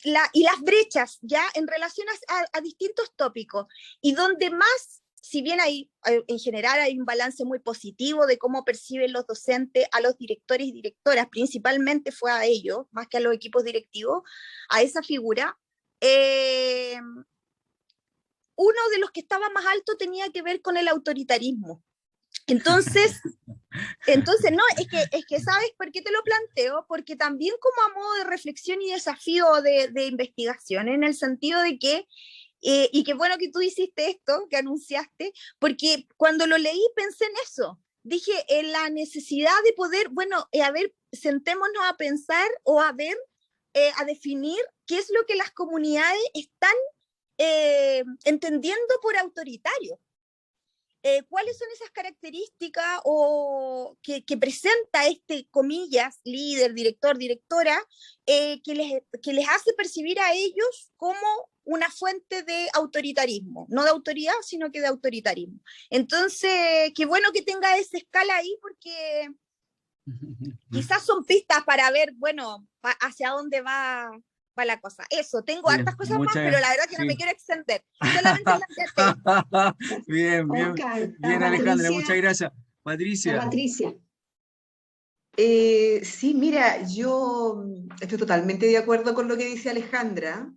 las brechas, ¿ya? En relación a distintos tópicos, y donde más, si bien en general hay un balance muy positivo de cómo perciben los docentes a los directores y directoras, principalmente fue a ellos, más que a los equipos directivos, a esa figura, uno de los que estaba más alto tenía que ver con el autoritarismo. Entonces no, es que ¿sabes por qué te lo planteo? Porque también como a modo de reflexión y desafío de investigación, en el sentido de que, y qué bueno que tú hiciste esto, que anunciaste, porque cuando lo leí pensé en eso. Dije, en la necesidad de poder, bueno, a ver, sentémonos a pensar o a ver, a definir qué es lo que las comunidades están entendiendo por autoritario. ¿Cuáles son esas características que presenta este, comillas, líder, director, directora, que les hace percibir a ellos como una fuente de autoritarismo? No de autoridad, sino que de autoritarismo. Entonces, qué bueno que tenga esa escala ahí, porque quizás son pistas para ver, bueno, hacia dónde va la cosa. Eso, tengo Bien, hartas cosas más, pero la verdad que no me quiero extender. Solamente Bien, bien, Oscar, bien, Alejandra, muchas gracias. Patricia. Patricia. Sí, mira, yo estoy totalmente de acuerdo con lo que dice Alejandra.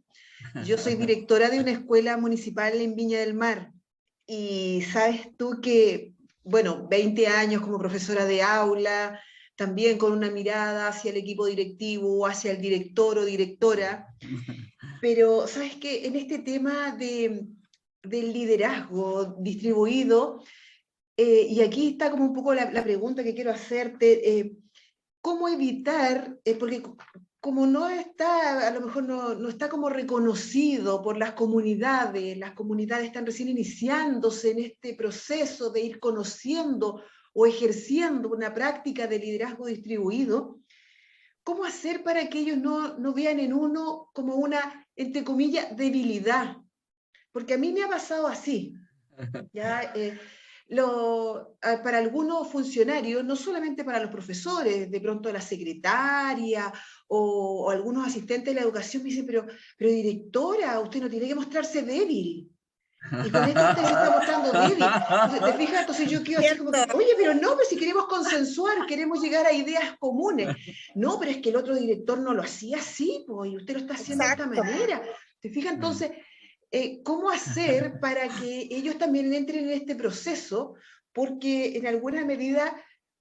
Yo soy directora de una escuela municipal en Viña del Mar y sabes tú que, bueno, 20 años como profesora de aula, también con una mirada hacia el equipo directivo, hacia el director o directora, pero sabes que en este tema del liderazgo distribuido, y aquí está como un poco la pregunta que quiero hacerte, ¿cómo evitar, porque como no está, a lo mejor no está como reconocido por las comunidades están recién iniciándose en este proceso de ir conociendo o ejerciendo una práctica de liderazgo distribuido? ¿Cómo hacer para que ellos no vean en uno como una, entre comillas, debilidad? Porque a mí me ha pasado así, ¿ya? Para algunos funcionarios, no solamente para los profesores, de pronto la secretaria o algunos asistentes de la educación me dicen, pero directora, usted no tiene que mostrarse débil. Y con esto usted se está mostrando débil. Entonces, ¿te fijas? Entonces yo quedo así como que, oye, pero no, pues si queremos consensuar, queremos llegar a ideas comunes. No, pero es que el otro director no lo hacía así, pues, y usted lo está haciendo de esta manera. ¿Te fijas? Entonces, ¿cómo hacer para que ellos también entren en este proceso? Porque en alguna medida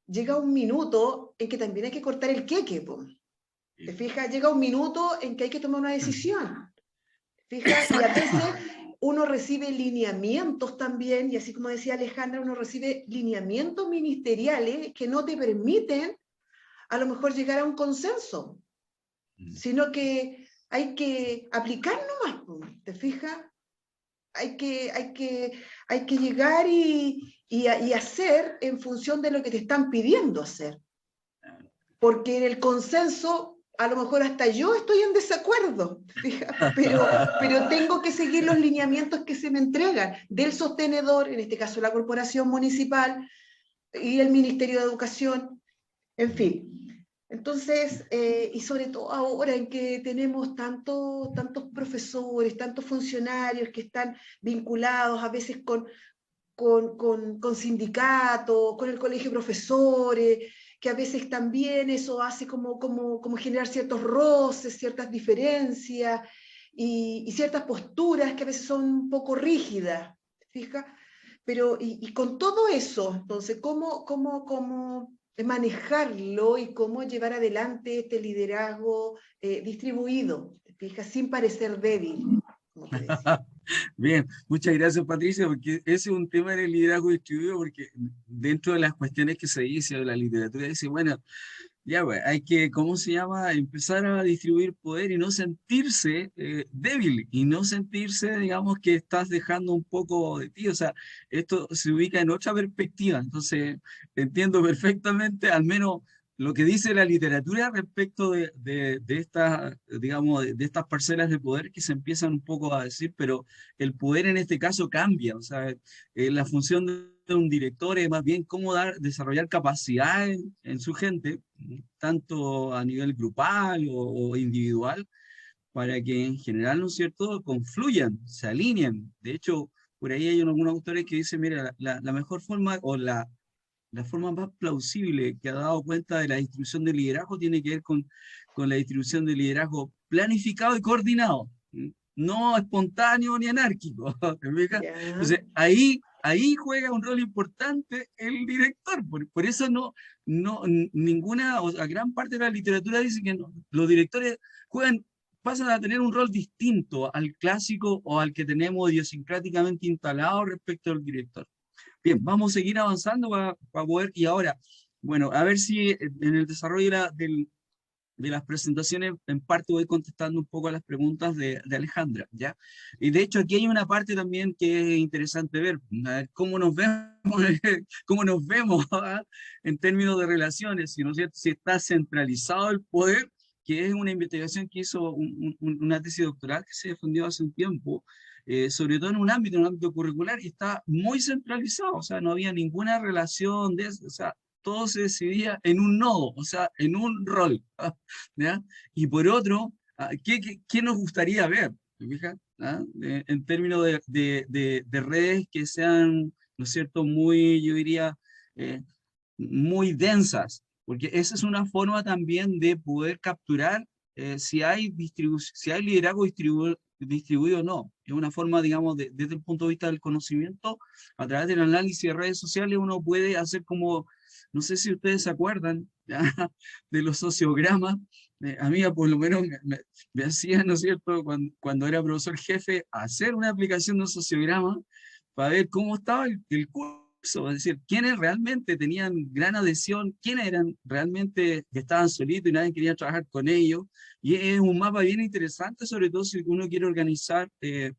llega un minuto en que también hay que cortar el queque, pues. ¿Te fijas? Llega un minuto en que hay que tomar una decisión. ¿Te fijas? Y a veces uno recibe lineamientos también, y así como decía Alejandra, uno recibe lineamientos ministeriales que no te permiten a lo mejor llegar a un consenso, sino que hay que aplicar nomás, ¿te fijas? Hay que llegar y hacer en función de lo que te están pidiendo hacer. Porque en el consenso, a lo mejor hasta yo estoy en desacuerdo, pero tengo que seguir los lineamientos que se me entregan del sostenedor, en este caso la corporación municipal y el Ministerio de Educación, en fin. Entonces, y sobre todo ahora en que tenemos tantos profesores, tantos funcionarios que están vinculados a veces con sindicatos, con el colegio de profesores, que a veces también eso hace como generar ciertos roces, ciertas diferencias y ciertas posturas que a veces son un poco rígidas, ¿fija? Pero, y con todo eso, entonces, ¿cómo manejarlo y cómo llevar adelante este liderazgo distribuido, ¿fija? Sin parecer débil, como te decía. Bien, muchas gracias Patricia, porque ese es un tema del liderazgo distribuido, porque dentro de las cuestiones que se dice de la literatura, dice, bueno, ya pues, hay que, ¿cómo se llama? Empezar a distribuir poder y no sentirse débil, y no sentirse, digamos, que estás dejando un poco de ti, o sea, esto se ubica en otra perspectiva, entonces entiendo perfectamente, al menos lo que dice la literatura respecto de estas, digamos, de estas parcelas de poder que se empiezan un poco a decir, pero el poder en este caso cambia, o sea, la función de un director es más bien cómo desarrollar capacidad en su gente, tanto a nivel grupal o individual, para que en general, ¿no es cierto?, confluyan, se alineen. De hecho, por ahí hay algunos autores que dicen, mira, la mejor forma o la forma más plausible que ha dado cuenta de la distribución de liderazgo tiene que ver con la distribución de liderazgo planificado y coordinado, no espontáneo ni anárquico. Entonces, ahí juega un rol importante el director. Por eso ninguna, o sea, gran parte de la literatura dice que los directores pasan a tener un rol distinto al clásico o al que tenemos idiosincráticamente instalado respecto al director. Bien, vamos a seguir avanzando para poder, y ahora, bueno, a ver si en el desarrollo de las presentaciones, en parte voy contestando un poco a las preguntas de Alejandra, ¿ya? Y de hecho aquí hay una parte también que es interesante ver, a ver cómo nos vemos, cómo nos vemos ¿ah? En términos de relaciones, si, ¿no es cierto? Si está centralizado el poder, que es una investigación que hizo una tesis doctoral que se difundió hace un tiempo, sobre todo en un ámbito curricular, y está muy centralizado, o sea, no había ninguna relación de eso, o sea, todo se decidía en un nodo, o sea, en un rol, ¿ya? Y por otro, ¿qué nos gustaría ver? ¿Te fijas? ¿Ah? En términos de redes que sean, ¿no es cierto?, muy, yo diría, muy densas, porque esa es una forma también de poder capturar si hay liderazgo distribuido o no. Es una forma, digamos, desde el punto de vista del conocimiento, a través del análisis de redes sociales uno puede hacer como, no sé si ustedes se acuerdan ¿ya? De los sociogramas. A mí por lo menos me hacían, ¿no es cierto?, cuando era profesor jefe, hacer una aplicación de un sociograma para ver cómo estaba el curso, es decir, quiénes realmente tenían gran adhesión, quiénes eran realmente que estaban solitos y nadie quería trabajar con ellos. Y es un mapa bien interesante, sobre todo si uno quiere organizar de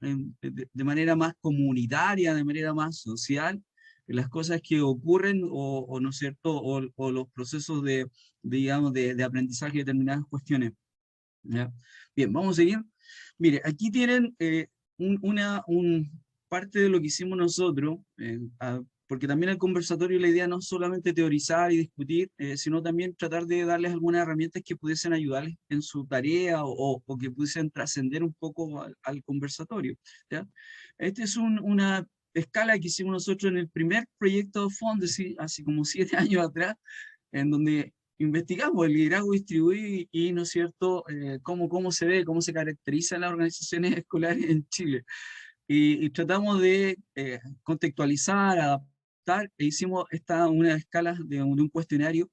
manera más comunitaria, de manera más social, las cosas que ocurren o ¿no es cierto? O los procesos digamos, de aprendizaje de determinadas cuestiones. ¿Ya? Bien, vamos a seguir. Mire, aquí tienen parte de lo que hicimos nosotros, porque también el conversatorio la idea no es solamente teorizar y discutir, sino también tratar de darles algunas herramientas que pudiesen ayudarles en su tarea o que pudiesen trascender un poco al conversatorio. ¿Ya? Esta es una escala que hicimos nosotros en el primer proyecto FOND, así como 7 años atrás, en donde investigamos el liderazgo distribuido y ¿no es cierto?, cómo se ve, cómo se caracterizan las organizaciones escolares en Chile. Y tratamos de contextualizar, adaptar, e hicimos una escala de un cuestionario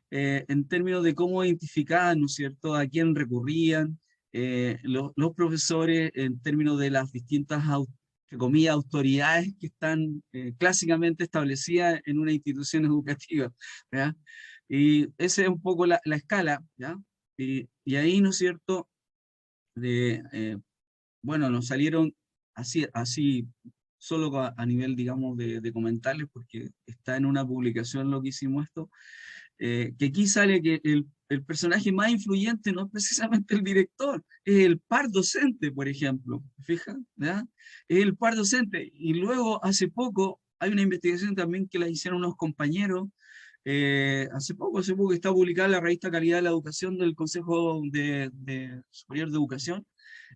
en términos de cómo identificar, ¿no es cierto?, a quién recurrían los profesores en términos de las distintas entre comillas, autoridades que están clásicamente establecidas en una institución educativa, ¿ya? Y esa es un poco la escala, ¿ya? Y ahí, ¿no es cierto?, bueno, nos salieron así solo a nivel, digamos, de comentarles, porque está en una publicación lo que hicimos esto, que aquí sale que el personaje más influyente no es precisamente el director, es el par docente, por ejemplo, ¿fijan? ¿Ya? Es el par docente. Y luego, hace poco, hay una investigación también que la hicieron unos compañeros, hace poco está publicada en la revista Calidad de la Educación del Consejo Superior de Educación,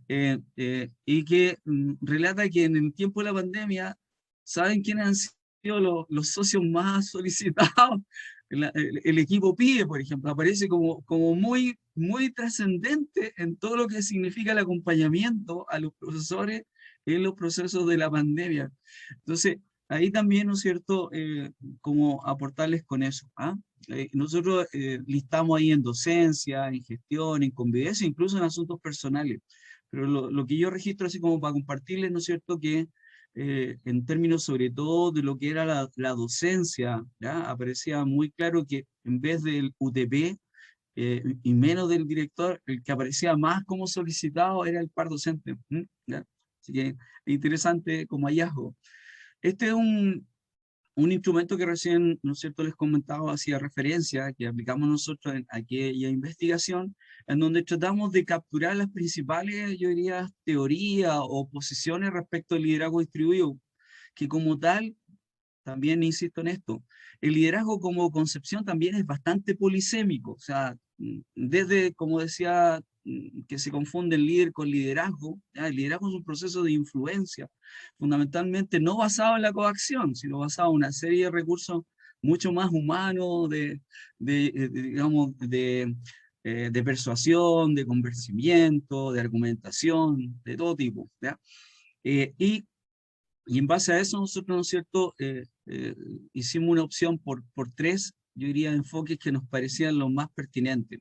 y que relata que en el tiempo de la pandemia, ¿saben quiénes han sido los socios más solicitados? El equipo PIE, por ejemplo, aparece como muy trascendente en todo lo que significa el acompañamiento a los profesores en los procesos de la pandemia. Entonces, ahí también, ¿no es cierto?, como aportarles con eso. ¿Ah? Nosotros listamos ahí en docencia, en gestión, en convivencia, incluso en asuntos personales. Pero lo que yo registro así como para compartirles, ¿no es cierto?, que en términos sobre todo de lo que era la docencia, ¿ya? Aparecía muy claro que en vez del UTP y menos del director, el que aparecía más como solicitado era el par docente. ¿Ya? Así que interesante como hallazgo. Este es un instrumento que recién, ¿no es cierto?, les comentaba, hacía referencia, que aplicamos nosotros en aquella investigación, en donde tratamos de capturar las principales, yo diría, teorías o posiciones respecto al liderazgo distribuido, que como tal, también insisto en esto, el liderazgo como concepción también es bastante polisémico, o sea, desde, como decía, que se confunde el líder con liderazgo, ¿ya? El liderazgo es un proceso de influencia, fundamentalmente no basado en la coacción, sino basado en una serie de recursos mucho más humanos, digamos, de persuasión, de convencimiento, de argumentación, de todo tipo, ¿ya? Y en base a eso nosotros, ¿no es cierto?, hicimos una opción por 3, yo diría, enfoques que nos parecían los más pertinentes.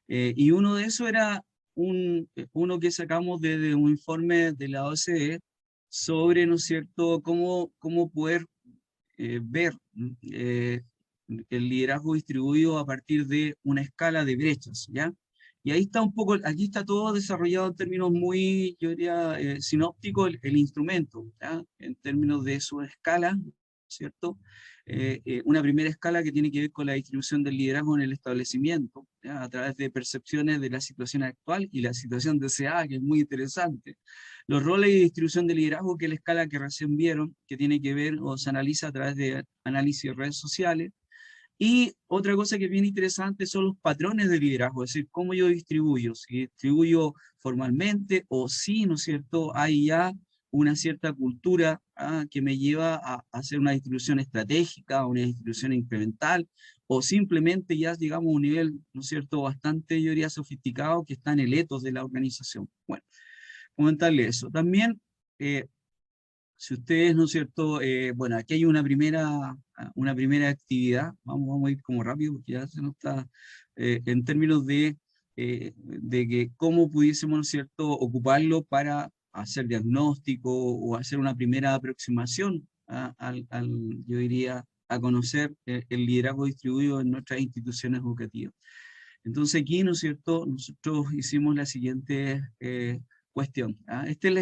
Y uno de esos era uno que sacamos de un informe de la OCDE sobre, ¿no es cierto?, cómo poder ver el liderazgo distribuido a partir de una escala de brechas, ¿ya? Y ahí está un poco, aquí está todo desarrollado en términos muy, yo diría, sinópticos, el instrumento, ¿ya? En términos de su escala, ¿cierto? Una primera escala que tiene que ver con la distribución del liderazgo en el establecimiento, ¿ya? A través de percepciones de la situación actual y la situación deseada, que es muy interesante. Los roles y distribución de liderazgo, que es la escala que recién vieron, que tiene que ver o se analiza a través de análisis de redes sociales. Y otra cosa que es bien interesante son los patrones de liderazgo, es decir, cómo yo distribuyo, si distribuyo formalmente o si, ¿no es cierto?, hay ya una cierta cultura que me lleva a hacer una distribución estratégica, una distribución incremental, o simplemente ya digamos un nivel, ¿no es cierto?, bastante, yo diría, sofisticado que está en el ethos de la organización. Bueno, comentarle eso. También, si ustedes, ¿no es cierto? Bueno, aquí hay una primera actividad, vamos a ir como rápido porque ya se nos está, en términos de que cómo pudiésemos, ¿no es cierto?, ocuparlo para hacer diagnóstico o hacer una primera aproximación yo diría, a conocer el liderazgo distribuido en nuestras instituciones educativas. Entonces aquí, ¿no es cierto?, nosotros hicimos la siguiente cuestión. Esta es la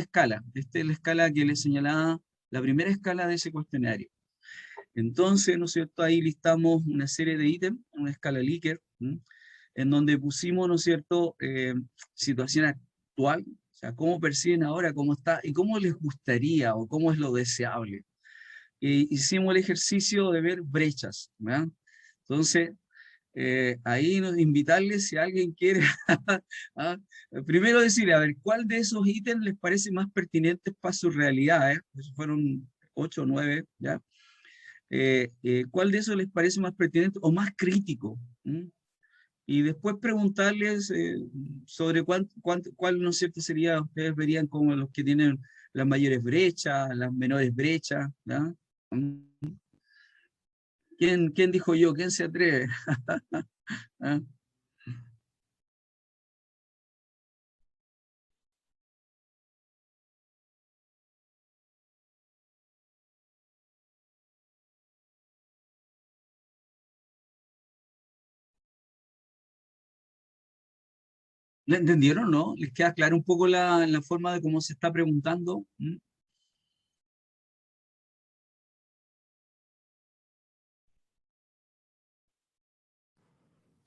escala que les señalaba, la primera escala de ese cuestionario. Entonces, ¿no es cierto?, ahí listamos una serie de ítems, una escala Likert, en donde pusimos, ¿no es cierto?, situación actual, o sea, cómo perciben ahora, cómo está, y cómo les gustaría, o cómo es lo deseable. Hicimos el ejercicio de ver brechas, ¿verdad? Entonces, ahí invitarles si alguien quiere, primero decirle, a ver, ¿cuál de esos ítems les parece más pertinentes para su realidad? Esos fueron 8 o 9, ¿ya? ¿Cuál de esos les parece más pertinente o más crítico? Y después preguntarles sobre cuál, ¿no es cierto?, sería, ustedes verían como los que tienen las mayores brechas, las menores brechas, ¿ya? ¿Quién dijo yo? ¿Quién se atreve? ¿Ah? ¿Le entendieron, no? ¿Les queda claro un poco la forma de cómo se está preguntando?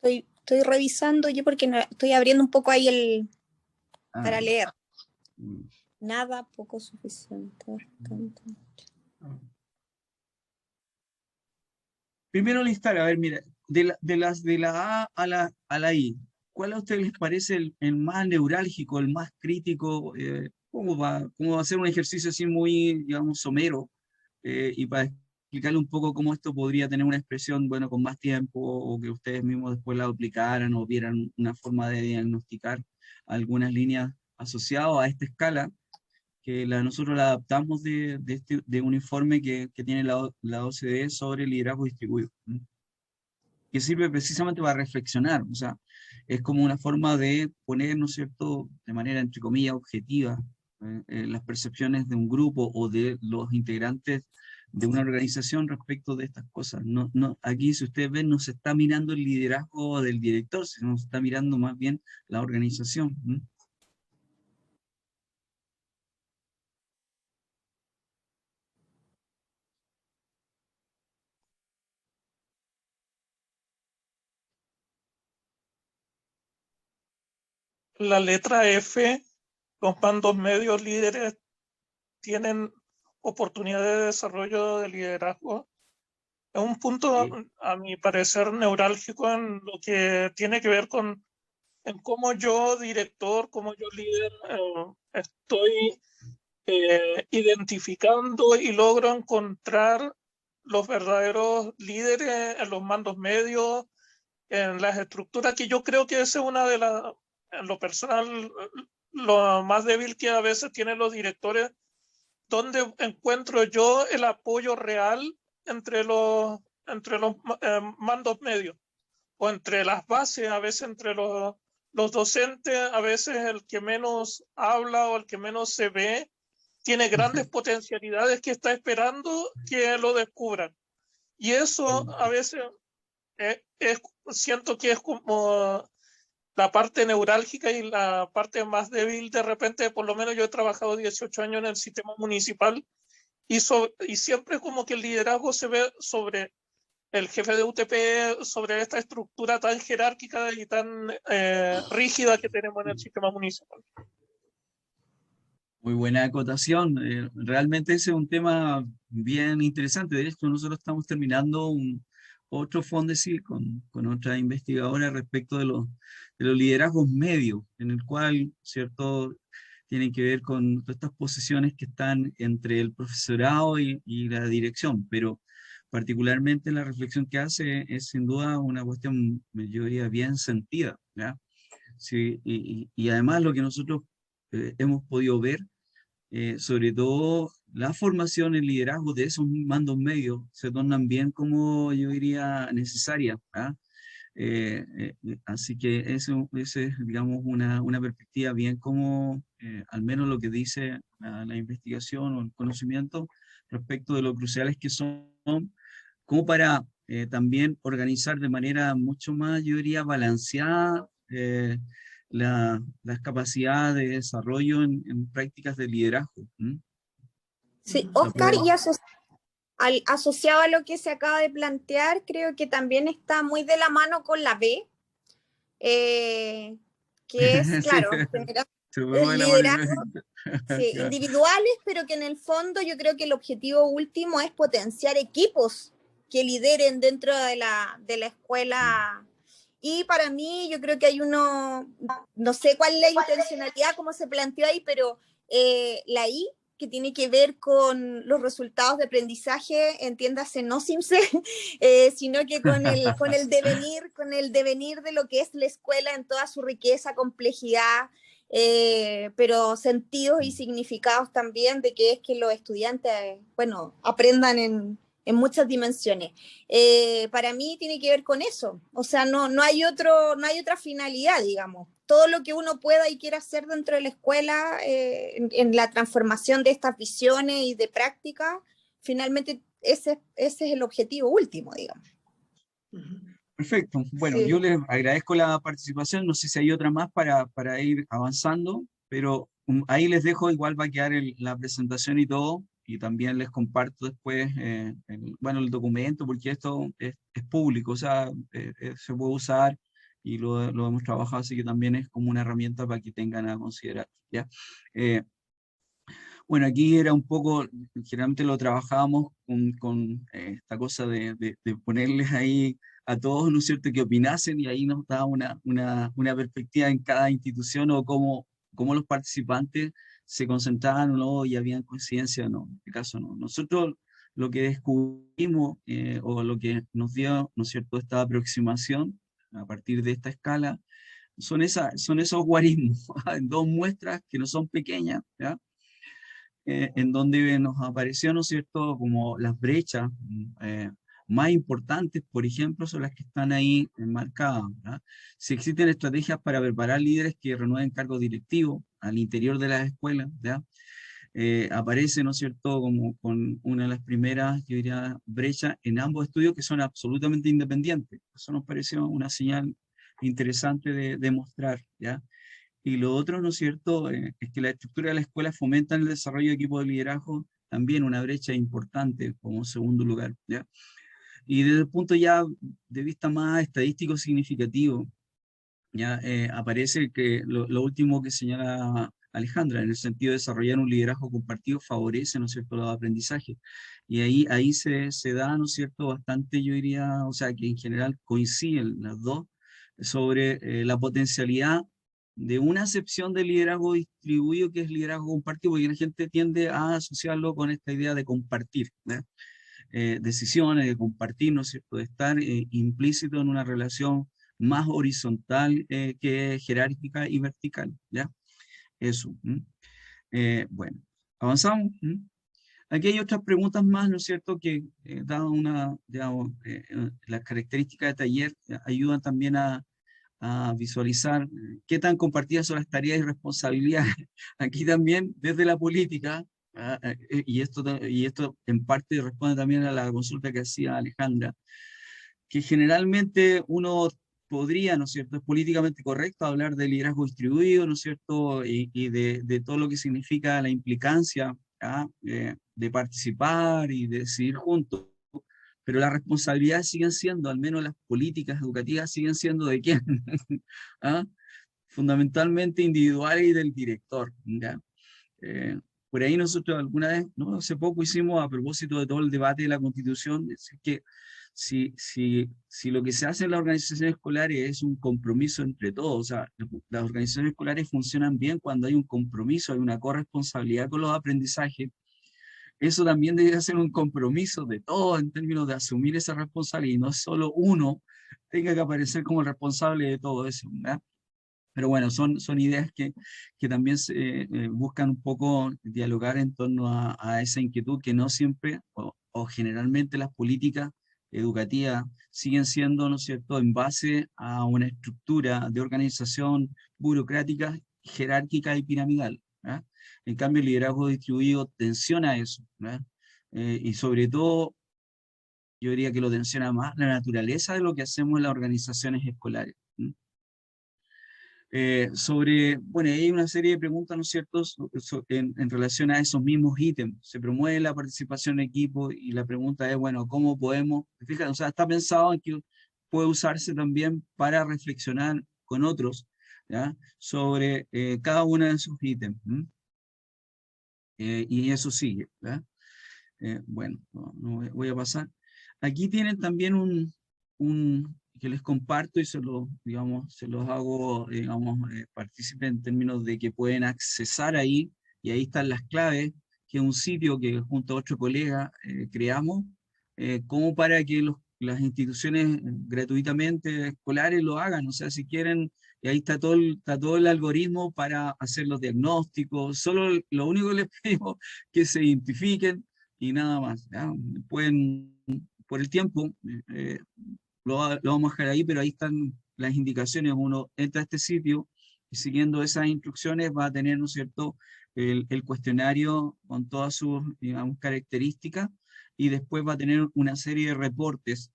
Estoy revisando yo porque estoy abriendo un poco ahí para leer. Mm. Nada, poco, suficiente, bastante. Primero listar, a ver, mira, de la A a la I, ¿cuál a ustedes les parece el más neurálgico, el más crítico? ¿Cómo va a ser un ejercicio así muy, digamos, somero? Y para explicarle un poco cómo esto podría tener una expresión, bueno, con más tiempo, o que ustedes mismos después la aplicaran o vieran una forma de diagnosticar algunas líneas asociadas a esta escala, que nosotros la adaptamos de un informe que tiene la OCDE sobre el liderazgo distribuido, que sirve precisamente para reflexionar, o sea, es como una forma de poner, ¿no es cierto?, de manera, entre comillas, objetiva, las percepciones de un grupo o de los integrantes de una organización respecto de estas cosas. Aquí, si ustedes ven, no se está mirando el liderazgo del director, sino se está mirando más bien la organización. La letra F, los mandos medios líderes tienen oportunidades de desarrollo de liderazgo. Es un punto, Sí. a mi parecer, neurálgico en lo que tiene que ver con en cómo yo, director, cómo yo, líder, estoy identificando y logro encontrar los verdaderos líderes en los mandos medios, en las estructuras, que yo creo que esa es una de las, en lo personal, lo más débil que a veces tienen los directores, donde encuentro yo el apoyo real entre los mandos medios, o entre las bases, a veces entre los docentes, a veces el que menos habla o el que menos se ve, tiene grandes potencialidades que está esperando que lo descubran. Y eso a veces siento que es como la parte neurálgica y la parte más débil de repente. Por lo menos yo he trabajado 18 años en el sistema municipal y siempre como que el liderazgo se ve sobre el jefe de UTP, sobre esta estructura tan jerárquica y tan rígida que tenemos en el sistema municipal. Muy buena acotación. Realmente ese es un tema bien interesante. De hecho, nosotros estamos terminando otro Fondesit con otra investigadora respecto de los liderazgos medios, en el cual, ¿cierto?, tienen que ver con todas estas posiciones que están entre el profesorado y la dirección, pero particularmente la reflexión que hace es sin duda una cuestión, yo diría, bien sentida, ¿ya? Sí, y además lo que nosotros hemos podido ver, sobre todo la formación y liderazgo de esos mandos medios, se tornan bien, como yo diría, necesarias, ¿ah? Así que ese es, digamos, una perspectiva bien como, al menos lo que dice la investigación o el conocimiento respecto de lo cruciales que son, como para también organizar de manera mucho más, yo diría, balanceada las capacidades de desarrollo en prácticas de liderazgo. Sí, O sea, Oscar, y asociado a lo que se acaba de plantear, creo que también está muy de la mano con la B, que es, sí, claro, generar se fue de la liderazgo mano. sí, individuales, pero que en el fondo yo creo que el objetivo último es potenciar equipos que lideren dentro de la escuela. Y para mí yo creo que hay no sé cuál es la intencionalidad, cómo se planteó ahí, pero la I, que tiene que ver con los resultados de aprendizaje, entiéndase, no Simse, sino que con el devenir de lo que es la escuela en toda su riqueza, complejidad, pero sentidos y significados también de que es que los estudiantes, bueno, aprendan en muchas dimensiones. Para mí tiene que ver con eso, o sea, no hay otra finalidad, digamos. Todo lo que uno pueda y quiera hacer dentro de la escuela, en la transformación de estas visiones y de práctica, finalmente ese es el objetivo último, digamos. Perfecto. Bueno, Sí. yo les agradezco la participación. No sé si hay otra más para ir avanzando, pero ahí les dejo, igual va a quedar la presentación y todo, y también les comparto después el documento, porque esto es público, o sea, se puede usar y lo hemos trabajado, así que también es como una herramienta para que tengan a considerar, ¿ya? Bueno, aquí era un poco, generalmente lo trabajábamos con esta cosa de ponerles ahí a todos, ¿no es cierto?, que opinasen, y ahí nos da una perspectiva en cada institución, o cómo los participantes se concentraban o no, y habían coincidencia o no. En este caso no. Nosotros lo que descubrimos, o lo que nos dio, ¿no es cierto?, esta aproximación a partir de esta escala, son esos guarismos en dos muestras que no son pequeñas, ¿ya? En donde nos apareció, ¿no es cierto?, como las brechas más importantes, por ejemplo, son las que están ahí marcadas, ¿verdad? Si existen estrategias para preparar líderes que renueven cargos directivos al interior de las escuelas, ¿ya? Aparece, ¿no es cierto?, como con una de las primeras, yo diría, brechas en ambos estudios, que son absolutamente independientes. Eso nos pareció una señal interesante de mostrar, ¿ya? Y lo otro, ¿no es cierto?, es que la estructura de la escuela fomenta el desarrollo de equipos de liderazgo, también una brecha importante como segundo lugar, ¿ya? Y desde el punto ya de vista más estadístico significativo, ya aparece que lo último que señala Alejandra, en el sentido de desarrollar un liderazgo compartido, favorece, ¿no es cierto?, los aprendizajes. Y ahí se da, ¿no es cierto?, bastante, yo diría, o sea, que en general coinciden las dos, sobre la potencialidad de una acepción de liderazgo distribuido, que es liderazgo compartido, porque la gente tiende a asociarlo con esta idea de compartir, ¿ya? Decisiones, de compartir, ¿no es cierto?, de estar implícito en una relación más horizontal que jerárquica y vertical, ¿ya? Eso. Bueno, avanzamos. Aquí hay otras preguntas más, ¿no es cierto?, que dado digamos, las características de taller, ayudan también a visualizar qué tan compartidas son las tareas y responsabilidades. Aquí también, desde la política, y esto en parte responde también a la consulta que hacía Alejandra, que generalmente uno podría, ¿no es cierto?, es políticamente correcto hablar de liderazgo distribuido, ¿no es cierto?, y de todo lo que significa la implicancia, ¿ah? De participar y de decidir juntos, pero las responsabilidades siguen siendo, al menos las políticas educativas siguen siendo ¿de quién? ¿Ah? Fundamentalmente individuales y del director, ¿ya? Por ahí nosotros alguna vez, ¿no? Hace poco hicimos, a propósito de todo el debate de la Constitución, decir que si lo que se hace en las organizaciones escolares es un compromiso entre todos, o sea, las organizaciones escolares funcionan bien cuando hay un compromiso, hay una corresponsabilidad con los aprendizajes, eso también debe ser un compromiso de todos en términos de asumir esa responsabilidad y no solo uno tenga que aparecer como el responsable de todo eso, ¿verdad? Pero bueno, son ideas que también buscan un poco dialogar en torno a esa inquietud que no siempre o generalmente las políticas educativas siguen siendo, ¿no es cierto?, en base a una estructura de organización burocrática, jerárquica y piramidal, ¿verdad? En cambio, el liderazgo distribuido tensiona eso, ¿verdad? Y sobre todo, yo diría que lo tensiona más la naturaleza de lo que hacemos en las organizaciones escolares. Bueno, hay una serie de preguntas, ¿no es cierto?, en relación a esos mismos ítems. Se promueve la participación en equipo y la pregunta es, bueno, ¿cómo podemos? Fíjate, o sea, está pensado en que puede usarse también para reflexionar con otros, ¿ya?, sobre cada uno de esos ítems. Y eso sigue, ¿verdad? Bueno, voy a pasar. Aquí tienen también un que les comparto y digamos, se los hago, digamos, partícipe en términos de que pueden accesar ahí, y ahí están las claves, que es un sitio que junto a otro colega creamos, como para que las instituciones gratuitamente escolares lo hagan, o sea, si quieren, y ahí está todo el algoritmo para hacer los diagnósticos, solo lo único que les pedimos que se identifiquen y nada más, ¿ya? Pueden, por el tiempo, lo vamos a dejar ahí, pero ahí están las indicaciones. Uno entra a este sitio y siguiendo esas instrucciones va a tener, ¿no es cierto?, el cuestionario con todas sus, digamos, características, y después va a tener una serie de reportes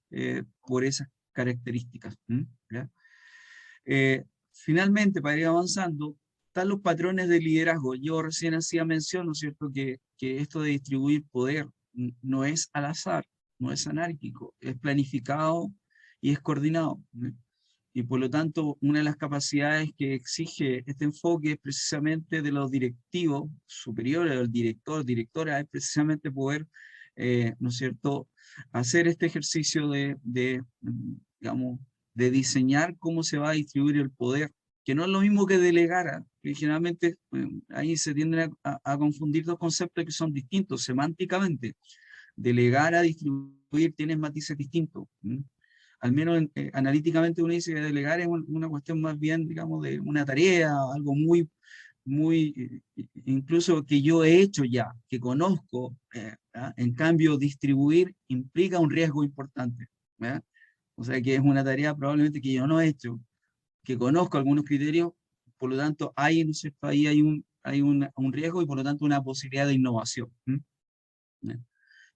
por esas características. ¿Ya? Finalmente, para ir avanzando, están los patrones de liderazgo. Yo recién hacía mención, ¿no es cierto?, que esto de distribuir poder no es al azar, no es anárquico, es planificado y es coordinado. Y por lo tanto, una de las capacidades que exige este enfoque es precisamente de los directivos superiores, del director, directora, es precisamente poder, ¿no es cierto?, hacer este ejercicio digamos, de diseñar cómo se va a distribuir el poder, que no es lo mismo que delegar, que generalmente ahí se tienden a confundir dos conceptos que son distintos semánticamente. Delegar a distribuir tienen matices distintos. Al menos analíticamente uno dice que delegar es una cuestión más bien, digamos, de una tarea, algo muy, incluso que yo he hecho ya, que conozco. En cambio, distribuir implica un riesgo importante. O sea, que es una tarea probablemente que yo no he hecho, que conozco algunos criterios, por lo tanto, ahí, ¿no es cierto?, ahí hay un riesgo y por lo tanto una posibilidad de innovación.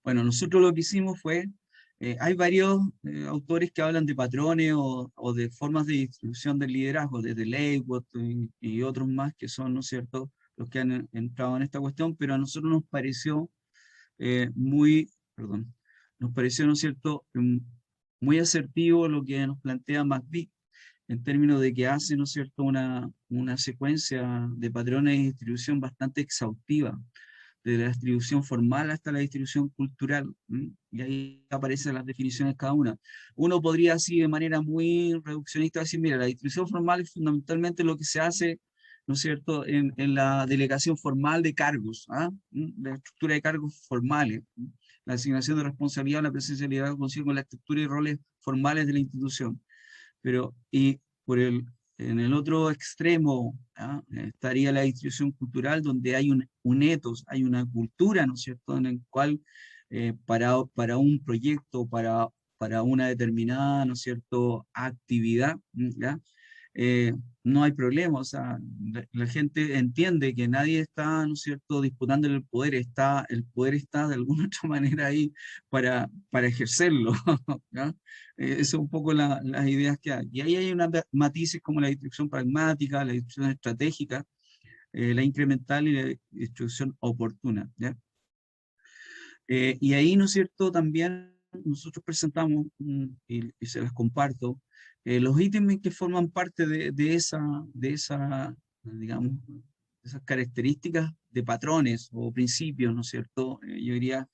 Bueno, nosotros lo que hicimos fue, hay varios autores que hablan de patrones o de formas de distribución del liderazgo, desde Lakewood y otros más que son, ¿no es cierto?, los que han entrado en esta cuestión, pero a nosotros nos pareció nos pareció, ¿no es cierto?, muy asertivo lo que nos plantea McVick, en términos de que hace, ¿no es cierto?, una secuencia de patrones de distribución bastante exhaustiva, de la distribución formal hasta la distribución cultural, y ahí aparecen las definiciones cada una. Uno podría así de manera muy reduccionista decir, mira, la distribución formal es fundamentalmente lo que se hace, ¿no es cierto?, en la delegación formal de cargos, la estructura de cargos formales, la asignación de responsabilidad, la presencia de liderazgo consigue con la estructura y roles formales de la institución. Pero, y en el otro extremo estaría la distribución cultural, donde hay un ethos, hay una cultura, ¿no es cierto?, en el cual para un proyecto, para una determinada, ¿no es cierto?, actividad, ¿ya?, no hay problema, o sea, la gente entiende que nadie está, ¿no es cierto?, disputándole el poder, el poder está de alguna otra manera ahí para ejercerlo, ¿ya? Esas son un poco las ideas que hay. Y ahí hay unas matices como la distribución pragmática, la distribución estratégica, la incremental y la distribución oportuna, ¿ya? Y ahí, ¿no es cierto?, también nosotros presentamos, y se las comparto, los ítems que forman parte de esa, digamos, esas características de patrones o principios, ¿no es cierto? Yo diría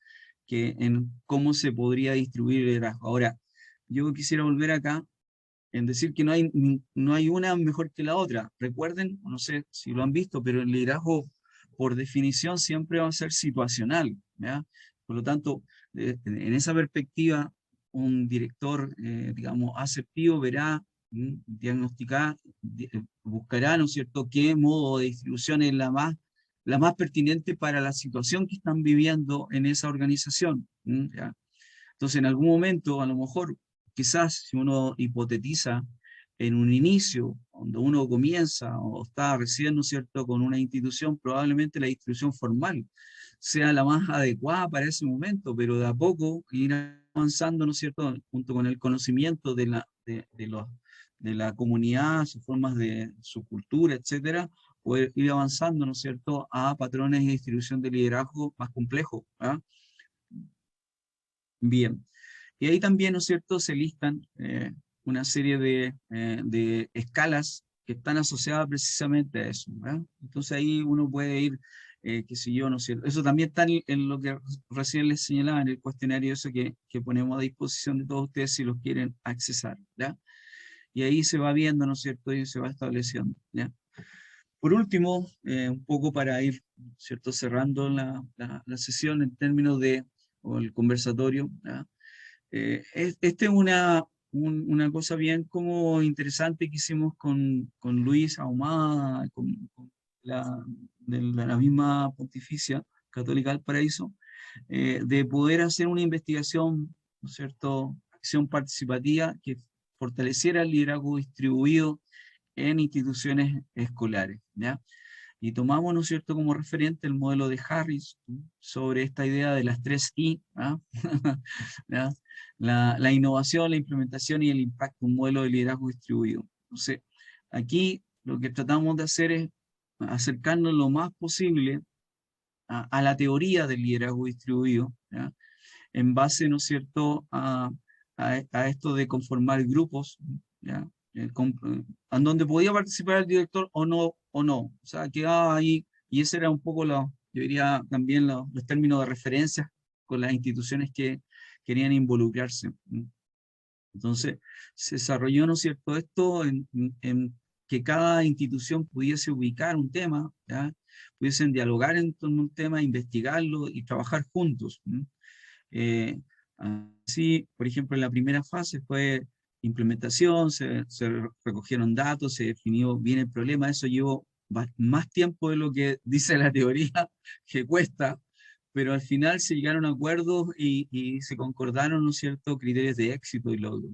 que en cómo se podría distribuir el liderazgo. Ahora, yo quisiera volver acá en decir que no hay una mejor que la otra. Recuerden, no sé si lo han visto, pero el liderazgo, por definición, siempre va a ser situacional, ¿ya? Por lo tanto, en esa perspectiva, un director, digamos, asertivo verá, diagnosticar, buscará, ¿no es cierto?, qué modo de distribución es la más pertinente para la situación que están viviendo en esa organización, ¿ya? Entonces, en algún momento, a lo mejor, quizás si uno hipotetiza en un inicio, cuando uno comienza o está recién, ¿no es cierto?, con una institución, probablemente la distribución formal sea la más adecuada para ese momento, pero de a poco ir avanzando, ¿no es cierto?, junto con el conocimiento de la comunidad, sus formas de su cultura, etcétera, poder ir avanzando, ¿no es cierto?, a patrones de distribución de liderazgo más complejos, ¿ah? Bien. Y ahí también, ¿no es cierto?, se listan una serie de escalas que están asociadas precisamente a eso, ¿verdad? Entonces ahí uno puede ir, qué sé yo, ¿no es cierto? Eso también está en lo que recién les señalaba, en el cuestionario eso que ponemos a disposición de todos ustedes si los quieren accesar, ¿ya? Y ahí se va viendo, ¿no es cierto?, y se va estableciendo, ¿ya? Por último, un poco para ir, ¿cierto?, cerrando la sesión en términos o el conversatorio, ¿ya? Esta es una cosa bien como interesante que hicimos con Luis Ahumada, con de la misma Pontificia Católica del Paraíso, de poder hacer una investigación, ¿no es cierto?, acción participativa que fortaleciera el liderazgo distribuido en instituciones escolares, ¿ya? Y tomamos, ¿no es cierto?, como referente el modelo de Harris, ¿no?, sobre esta idea de las 3 I, ¿ah? ¿Ya? La innovación, la implementación y el impacto, un modelo de liderazgo distribuido. Entonces, aquí lo que tratamos de hacer es acercarnos lo más posible a la teoría del liderazgo distribuido, ¿ya?, en base, ¿no es cierto?, a esto de conformar grupos, ¿ya?, en donde podía participar el director o no, o sea, quedaba ahí, y ese era un poco, yo diría también los términos de referencia con las instituciones que querían involucrarse. Entonces, se desarrolló, ¿no es cierto?, esto en que cada institución pudiese ubicar un tema, ¿ya?, pudiesen dialogar en torno a un tema, investigarlo y trabajar juntos. Así, por ejemplo, en la primera fase fue implementación, se recogieron datos, se definió bien el problema. Eso llevó más tiempo de lo que dice la teoría, que cuesta, pero al final se llegaron a acuerdos y se concordaron, ¿no es cierto?, criterios de éxito y logro.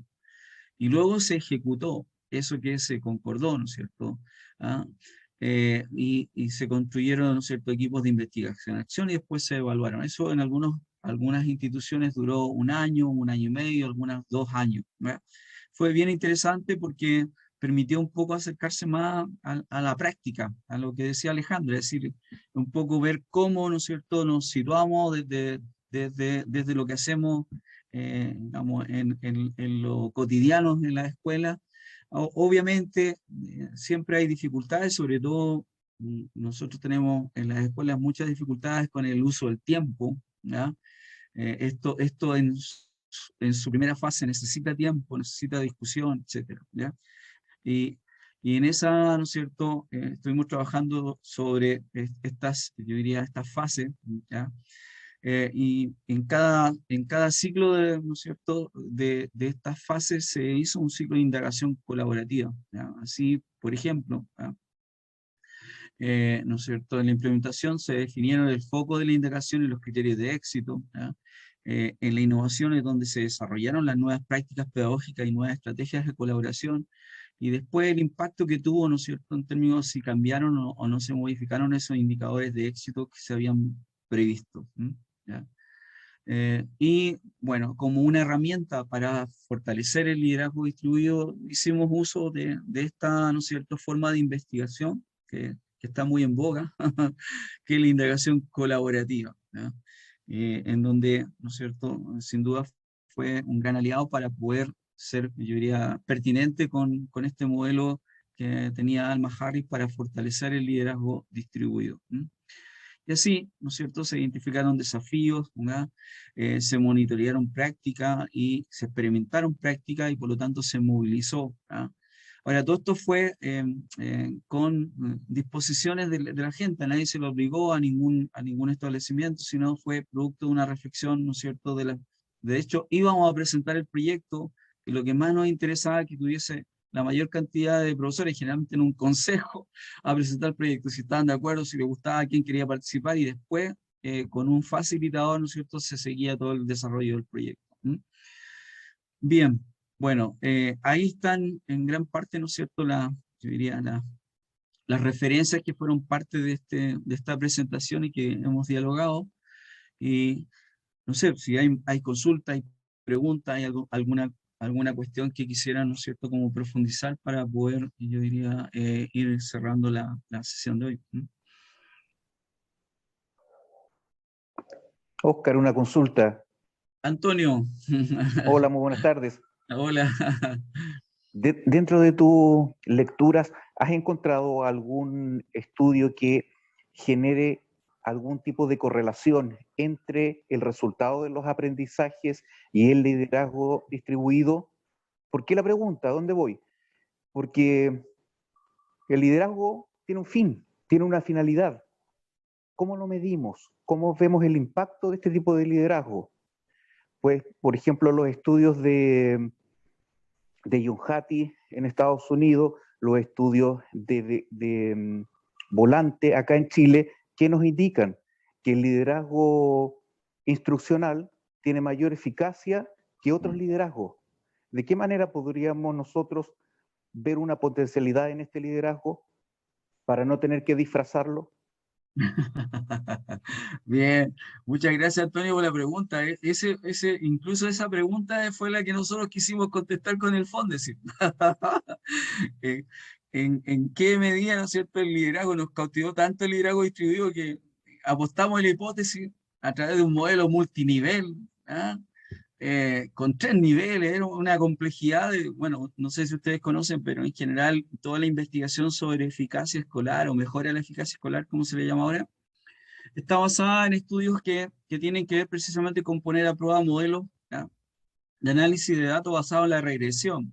Y luego se ejecutó eso que se concordó, ¿no es cierto? ¿Ah? Y se construyeron, ¿no es cierto?, equipos de investigación, acción, y después se evaluaron. Eso en algunas instituciones duró un año y medio, algunas 2 años, ¿verdad? Fue bien interesante porque permitió un poco acercarse más a la práctica, a lo que decía Alejandra, es decir, un poco ver cómo, ¿no es cierto?, nos situamos desde lo que hacemos, digamos, en lo cotidiano en la escuela. Obviamente, siempre hay dificultades, sobre todo nosotros tenemos en las escuelas muchas dificultades con el uso del tiempo, ¿ya? Esto en su primera fase necesita tiempo, necesita discusión, etcétera, ¿ya? Y en esa, ¿no es cierto?, estuvimos trabajando sobre yo diría, estas fases, ¿ya? Y en cada ciclo, ¿no es cierto?, de estas fases se hizo un ciclo de indagación colaborativa, ¿ya? Así, por ejemplo, ¿ya?, ¿no es cierto?, en la implementación se definieron el foco de la indagación y los criterios de éxito, ¿ya? En la innovación es donde se desarrollaron las nuevas prácticas pedagógicas y nuevas estrategias de colaboración, y después el impacto que tuvo, ¿no es cierto?, en términos de si cambiaron o no se modificaron esos indicadores de éxito que se habían previsto. ¿Ya? Y bueno, como una herramienta para fortalecer el liderazgo distribuido, hicimos uso de esta, ¿no es cierto?, forma de investigación que está muy en boga, que es la indagación colaborativa, ¿ya? En donde, ¿no es cierto?, sin duda fue un gran aliado para poder ser, yo diría, pertinente con este modelo que tenía Alma Harris para fortalecer el liderazgo distribuido. Y así, ¿no es cierto?, se identificaron desafíos, ¿verdad? Se monitorearon prácticas y se experimentaron prácticas y por lo tanto se movilizó, ¿verdad? Ahora, todo esto fue con disposiciones de la gente, nadie se lo obligó a ningún establecimiento, sino fue producto de una reflexión, ¿no es cierto?, de hecho, íbamos a presentar el proyecto y lo que más nos interesaba es que tuviese la mayor cantidad de profesores, generalmente en un consejo, a presentar el proyecto, si estaban de acuerdo, si les gustaba, quién quería participar, y después, con un facilitador, ¿no es cierto?, se seguía todo el desarrollo del proyecto. Bien, bueno, ahí están en gran parte, ¿no es cierto?, yo diría, las referencias que fueron parte de esta presentación y que hemos dialogado, y no sé, si hay consultas, hay preguntas, hay alguna cuestión que quisieran, ¿no es cierto?, como profundizar para poder, yo diría, ir cerrando la sesión de hoy. Óscar, una consulta. Antonio. Hola, muy buenas tardes. Hola. Dentro de tus lecturas, ¿has encontrado algún estudio que genere algún tipo de correlación entre el resultado de los aprendizajes y el liderazgo distribuido? ¿Por qué la pregunta? ¿A dónde voy? Porque el liderazgo tiene un fin, tiene una finalidad. ¿Cómo lo medimos? ¿Cómo vemos el impacto de este tipo de liderazgo? Pues, por ejemplo, los estudios de John Hattie en Estados Unidos, los estudios de Volante acá en Chile, que nos indican que el liderazgo instruccional tiene mayor eficacia que otros liderazgos. ¿De qué manera podríamos nosotros ver una potencialidad en este liderazgo para no tener que disfrazarlo? Bien, muchas gracias Antonio por la pregunta. Incluso esa pregunta fue la que nosotros quisimos contestar con el Fondesit. ¿En qué medida, ¿no es cierto?, el liderazgo nos cautivó tanto el liderazgo distribuido que apostamos en la hipótesis a través de un modelo multinivel, ¿ah? Con 3 niveles, era una complejidad bueno, no sé si ustedes conocen, pero en general toda la investigación sobre eficacia escolar o mejora de la eficacia escolar, como se le llama ahora, está basada en estudios que tienen que ver precisamente con poner a prueba modelos, ¿ya?, de análisis de datos basado en la regresión.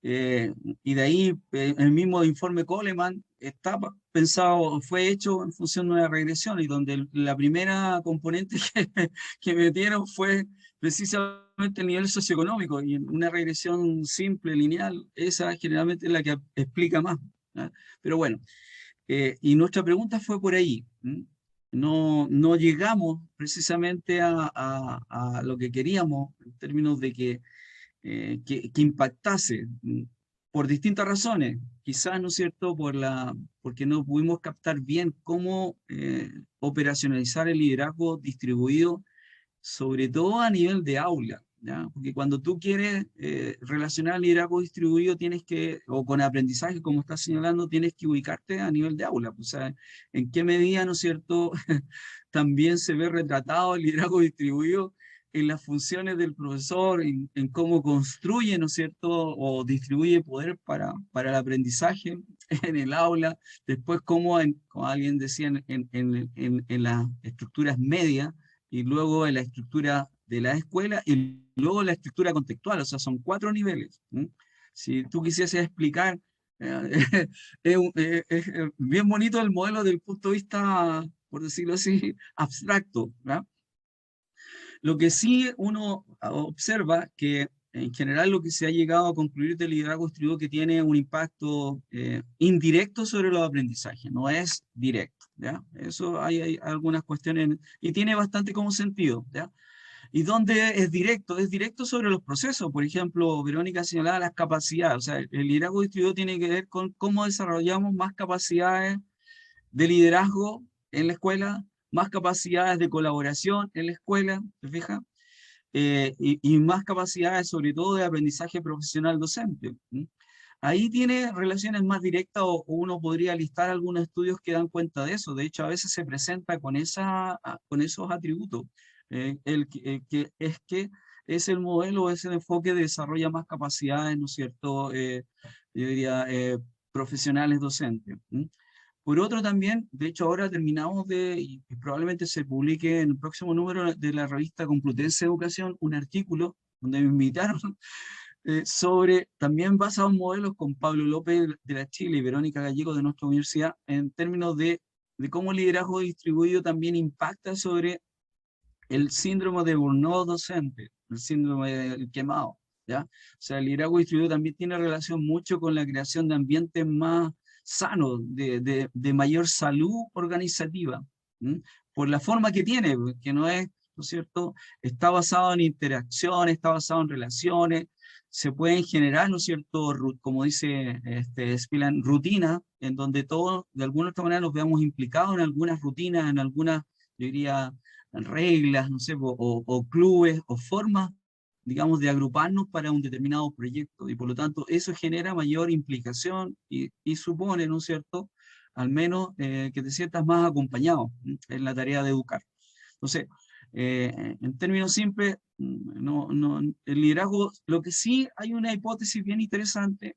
Y de ahí el mismo informe Coleman está pensado, fue hecho en función de una regresión, y donde la primera componente que metieron fue precisamente el nivel socioeconómico, y en una regresión simple, lineal, esa generalmente es la que explica más, ¿ya? Pero bueno, y nuestra pregunta fue por ahí. No llegamos precisamente a lo que queríamos en términos de que impactase, por distintas razones. Quizás, ¿no es cierto?, porque no pudimos captar bien cómo operacionalizar el liderazgo distribuido, sobre todo a nivel de aula, ¿ya? Porque cuando tú quieres relacionar el liderazgo distribuido, o con aprendizaje, como estás señalando, tienes que ubicarte a nivel de aula. O sea, en qué medida, ¿no es cierto?, también se ve retratado el liderazgo distribuido en las funciones del profesor, en cómo construye, ¿no es cierto?, o distribuye poder para el aprendizaje en el aula. Después, como alguien decía, en las estructuras medias, y luego en la estructura de la escuela, y luego la estructura contextual. O sea, son 4 niveles. Si tú quisieses explicar, es bien bonito el modelo desde el punto de vista, por decirlo así, abstracto, ¿verdad? Lo que sí uno observa que en general lo que se ha llegado a concluir del liderazgo distribuido, que tiene un impacto indirecto sobre los aprendizajes, no es directo, ¿ya? Eso hay algunas cuestiones, y tiene bastante como sentido, ¿ya? Y donde es directo sobre los procesos. Por ejemplo, Verónica señalaba las capacidades. O sea, el liderazgo distribuido tiene que ver con cómo desarrollamos más capacidades de liderazgo en la escuela, más capacidades de colaboración en la escuela, ¿te fijas? Y más capacidades, sobre todo, de aprendizaje profesional docente. Ahí tiene relaciones más directas o uno podría listar algunos estudios que dan cuenta de eso. De hecho, a veces se presenta con esos atributos. Que es el modelo, es el enfoque de desarrolla más capacidades, ¿no es cierto? Yo diría, profesionales docentes. Por otro también, de hecho ahora terminamos y probablemente se publique en el próximo número de la revista Complutense Educación, un artículo donde me invitaron sobre, también basado en modelos con Pablo López de la Chile y Verónica Gallego de nuestra universidad, en términos de cómo el liderazgo distribuido también impacta sobre el síndrome de burnout docente, el síndrome del quemado, ¿ya? O sea, el liderazgo distribuido también tiene relación mucho con la creación de ambientes más sanos, de mayor salud organizativa, ¿m? Por la forma que tiene, que no es, ¿no es cierto?, está basado en interacciones, está basado en relaciones, se pueden generar, ¿no es cierto?, como dice Spillan, rutinas, en donde todos, de alguna otra manera, nos veamos implicados en algunas rutinas, en algunas, yo diría, reglas, no sé, o clubes, o formas, digamos, de agruparnos para un determinado proyecto, y por lo tanto eso genera mayor implicación y supone, ¿no es cierto?, al menos que te sientas más acompañado en la tarea de educar. Entonces, en términos simples, el liderazgo, lo que sí hay una hipótesis bien interesante,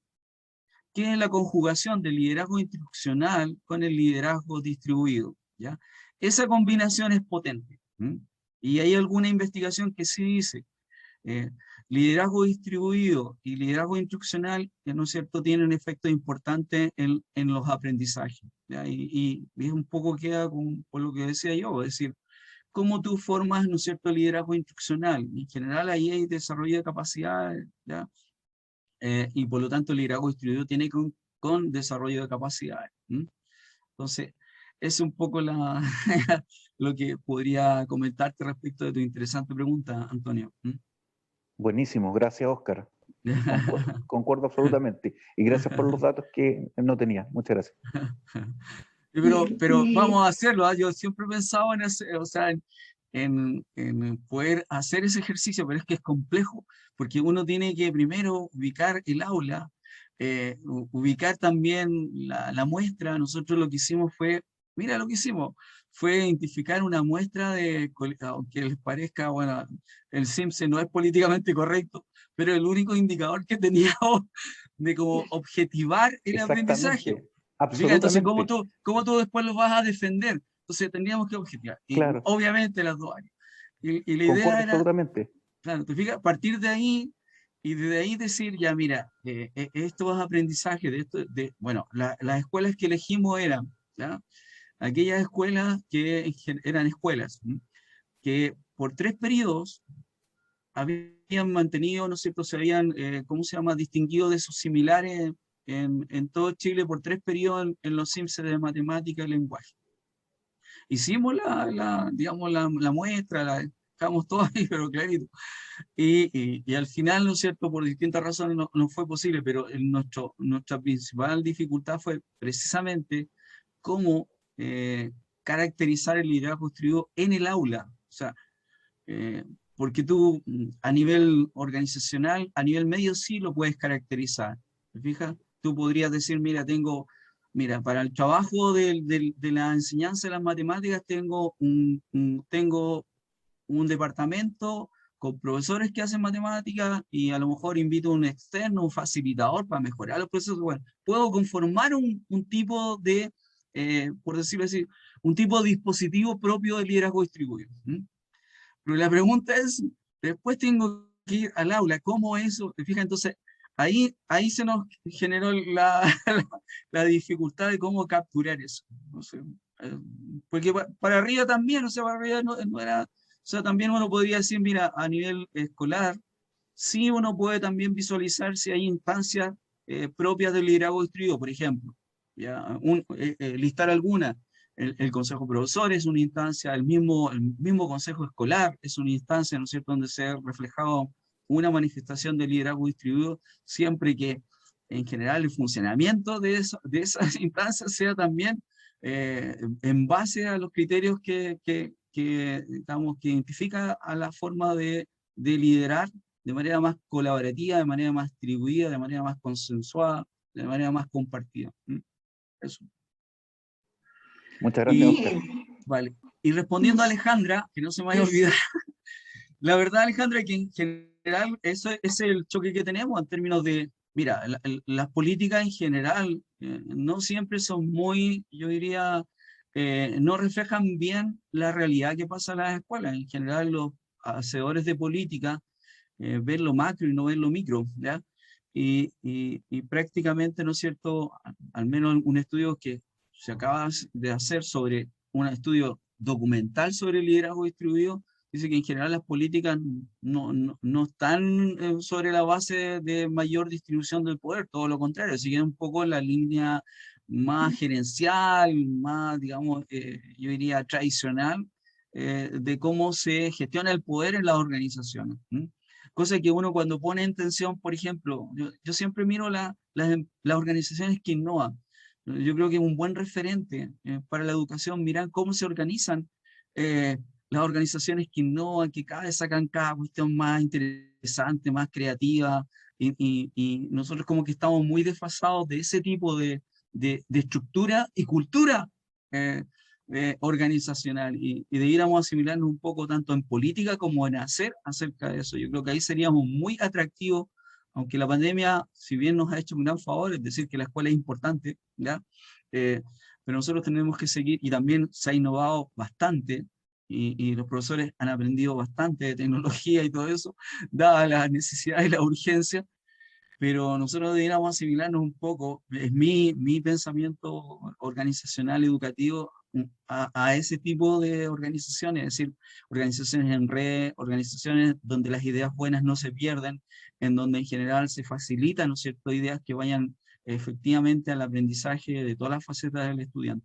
que es la conjugación del liderazgo instruccional con el liderazgo distribuido, ¿ya? Esa combinación es potente. Y hay alguna investigación que sí dice, liderazgo distribuido y liderazgo instruccional, ¿no es cierto?, tienen efectos importantes en los aprendizajes, ¿ya? Y un poco queda por lo que decía yo, es decir, cómo tú formas, ¿no es cierto?, liderazgo instruccional. En general ahí hay desarrollo de capacidades, ¿ya? Y por lo tanto el liderazgo distribuido tiene con desarrollo de capacidades. Entonces, es un poco lo que podría comentarte respecto de tu interesante pregunta, Antonio. Buenísimo, gracias Óscar. Concuerdo absolutamente. Y gracias por los datos que no tenía. Muchas gracias. Pero vamos a hacerlo, ¿eh? Yo siempre he pensado en o sea, en poder hacer ese ejercicio, pero es que es complejo, porque uno tiene que primero ubicar el aula, ubicar también la muestra. Nosotros lo que hicimos fue, mira lo que hicimos, fue identificar una muestra aunque les parezca, bueno, el Simpson no es políticamente correcto, pero el único indicador que teníamos de cómo objetivar el aprendizaje. Fíjate, entonces, ¿cómo tú después lo vas a defender? Entonces tendríamos que objetivar. Y claro. Obviamente las dos áreas. Y la Concuerdo idea era, absolutamente. claro, te fijas, partir de ahí y desde ahí decir, ya mira, estos aprendizajes, bueno, las escuelas que elegimos eran, ¿ya?, aquellas escuelas que eran escuelas que por 3 periodos habían mantenido, ¿no es cierto?, se habían, ¿cómo se llama?, distinguido de sus similares en todo Chile por 3 periodos en los CIMSE de matemática y lenguaje. Hicimos digamos, la muestra, la dejamos todo ahí, pero clarito. Y al final, ¿no es cierto?, por distintas razones no fue posible, pero nuestra principal dificultad fue precisamente cómo caracterizar el liderazgo distribuido en el aula. O sea, porque tú a nivel organizacional, a nivel medio sí lo puedes caracterizar. ¿Te fijas? Tú podrías decir, mira, para el trabajo de la enseñanza de las matemáticas tengo un departamento con profesores que hacen matemáticas y a lo mejor invito a un externo, un facilitador para mejorar los procesos. Bueno, puedo conformar un tipo de, por decirlo así, un tipo de dispositivo propio de liderazgo distribuido. Pero la pregunta es, después tengo que ir al aula, ¿cómo eso? ¿Te fijas? Entonces, ahí se nos generó la dificultad de cómo capturar eso. No sé, porque para arriba también, o sea, para arriba no era, o sea, también uno podría decir, mira, a nivel escolar, sí uno puede también visualizar si hay instancias propias del liderazgo distribuido, por ejemplo, ¿ya? Listar algunas. el consejo profesor es una instancia, el mismo consejo escolar es una instancia, ¿no es cierto?, donde se ha reflejado una manifestación de liderazgo distribuido, siempre que en general el funcionamiento de esas instancias sea también en base a los criterios digamos, que identifica a la forma de liderar de manera más colaborativa, de manera más distribuida, de manera más consensuada, de manera más compartida. Eso. Muchas gracias, Y, Oscar. vale. Y respondiendo a Alejandra, que no se me vaya a olvidar, la verdad, Alejandra, que en general eso es el choque que tenemos en términos de, mira, las políticas en general no siempre son muy, yo diría, no reflejan bien la realidad que pasa en las escuelas. En general, los hacedores de política ven lo macro y no ven lo micro, ¿ya? Y prácticamente, ¿no es cierto?, al menos un estudio que se acaba de hacer sobre un estudio documental sobre el liderazgo distribuido, dice que en general las políticas no están sobre la base de mayor distribución del poder, todo lo contrario, siguen un poco la línea más gerencial, más, digamos, yo diría tradicional, de cómo se gestiona el poder en las organizaciones. Cosa que uno cuando pone en tensión, por ejemplo, yo siempre miro las organizaciones que innovan. Yo creo que es un buen referente para la educación, mirar cómo se organizan las organizaciones que innovan, que cada vez sacan cada cuestión más interesante, más creativa, y nosotros como que estamos muy desfasados de ese tipo de estructura y cultura organizacional, y debiéramos asimilarnos un poco tanto en política como en hacer acerca de eso. Yo creo que ahí seríamos muy atractivos, aunque la pandemia, si bien nos ha hecho un gran favor, es decir, que la escuela es importante, ¿ya? Pero nosotros tenemos que seguir, y también se ha innovado bastante, y los profesores han aprendido bastante de tecnología y todo eso, dadas las necesidades y la urgencia, pero nosotros deberíamos asimilarnos un poco, es mi pensamiento organizacional, educativo, a ese tipo de organizaciones, es decir, organizaciones en red, organizaciones donde las ideas buenas no se pierden, en donde en general se facilitan, ¿no es cierto?, ideas que vayan efectivamente al aprendizaje de todas las facetas del estudiante.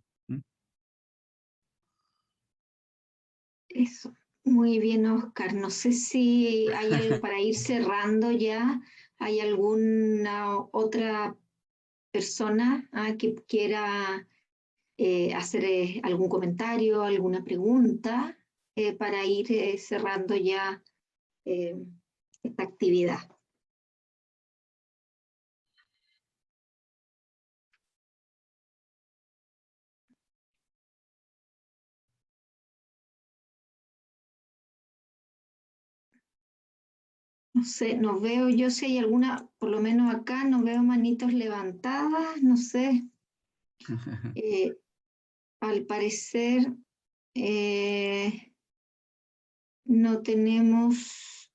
Eso, muy bien, Oscar. No sé si hay algo para ir cerrando ya. ¿Hay alguna otra persona que quiera hacer algún comentario, alguna pregunta para ir cerrando ya esta actividad? No sé, no veo yo si hay alguna, por lo menos acá no veo manitos levantadas, no sé. Al parecer no tenemos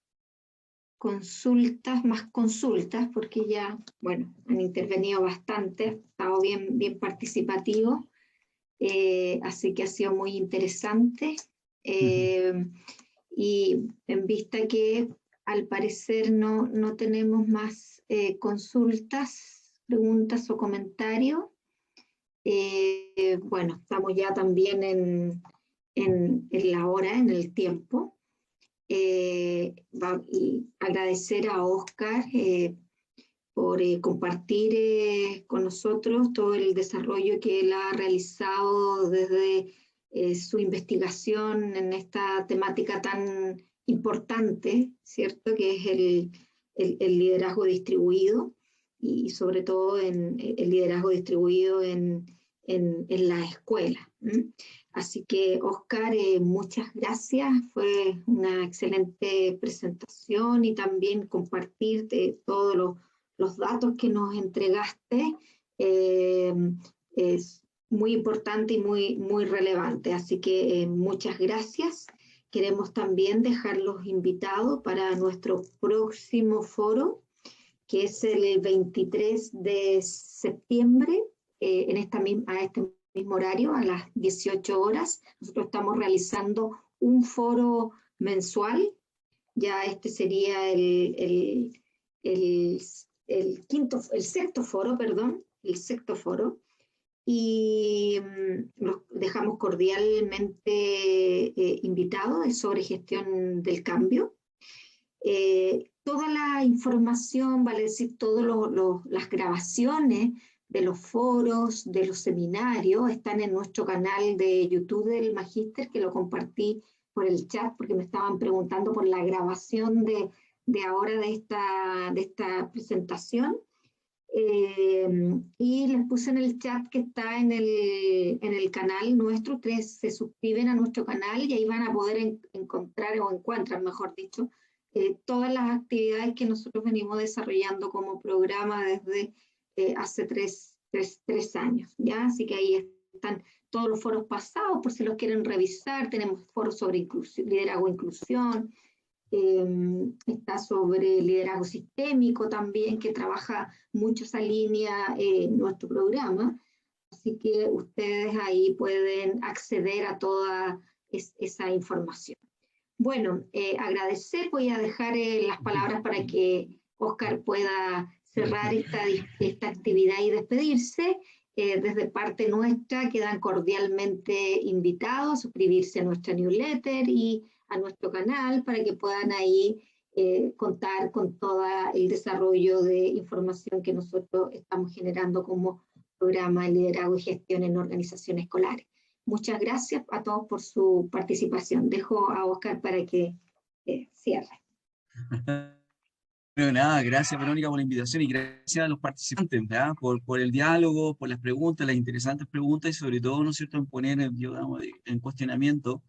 más consultas, porque ya, bueno, han intervenido bastante, ha estado bien participativo, así que ha sido muy interesante. Y en vista que al parecer no tenemos más consultas, preguntas o comentarios, bueno, estamos ya también en la hora, en el tiempo. Y agradecer a Oscar por compartir con nosotros todo el desarrollo que él ha realizado desde su investigación en esta temática tan importante, ¿cierto? Que es el liderazgo distribuido, y sobre todo el liderazgo distribuido en la escuela. Así que, Oscar, muchas gracias. Fue una excelente presentación y también compartir todos los datos que nos entregaste. Es muy importante y muy relevante. Así que muchas gracias. Queremos también dejarlos invitados para nuestro próximo foro, que es el 23 de septiembre, a este mismo horario, a las 18 horas. Nosotros estamos realizando un foro mensual. Ya este sería el sexto foro, y los dejamos cordialmente invitados, es sobre gestión del cambio. Toda la información, vale decir, todas las grabaciones de los foros, de los seminarios, están en nuestro canal de YouTube del Magíster, que lo compartí por el chat, porque me estaban preguntando por la grabación de ahora de esta presentación. Y les puse en el chat que está en el canal nuestro. Ustedes se suscriben a nuestro canal y ahí van a poder encontrar, o encuentran, mejor dicho, todas las actividades que nosotros venimos desarrollando como programa desde hace tres años, ¿ya? Así que ahí están todos los foros pasados, por si los quieren revisar. Tenemos foros sobre liderazgo e inclusión, está sobre liderazgo sistémico también, que trabaja mucho esa línea en nuestro programa. Así que ustedes ahí pueden acceder a toda esa información. Bueno, agradecer, voy a dejar las palabras para que Óscar pueda cerrar esta actividad y despedirse. Desde parte nuestra quedan cordialmente invitados a suscribirse a nuestra newsletter y a nuestro canal para que puedan ahí contar con todo el desarrollo de información que nosotros estamos generando como programa de liderazgo y gestión en organizaciones escolares. Muchas gracias a todos por su participación. Dejo a Óscar para que cierre. Bueno, nada, gracias Verónica por la invitación y gracias a los participantes, ¿verdad? Por el diálogo, por las preguntas, las interesantes preguntas y sobre todo, ¿no es cierto?, en poner, digamos, en cuestionamiento,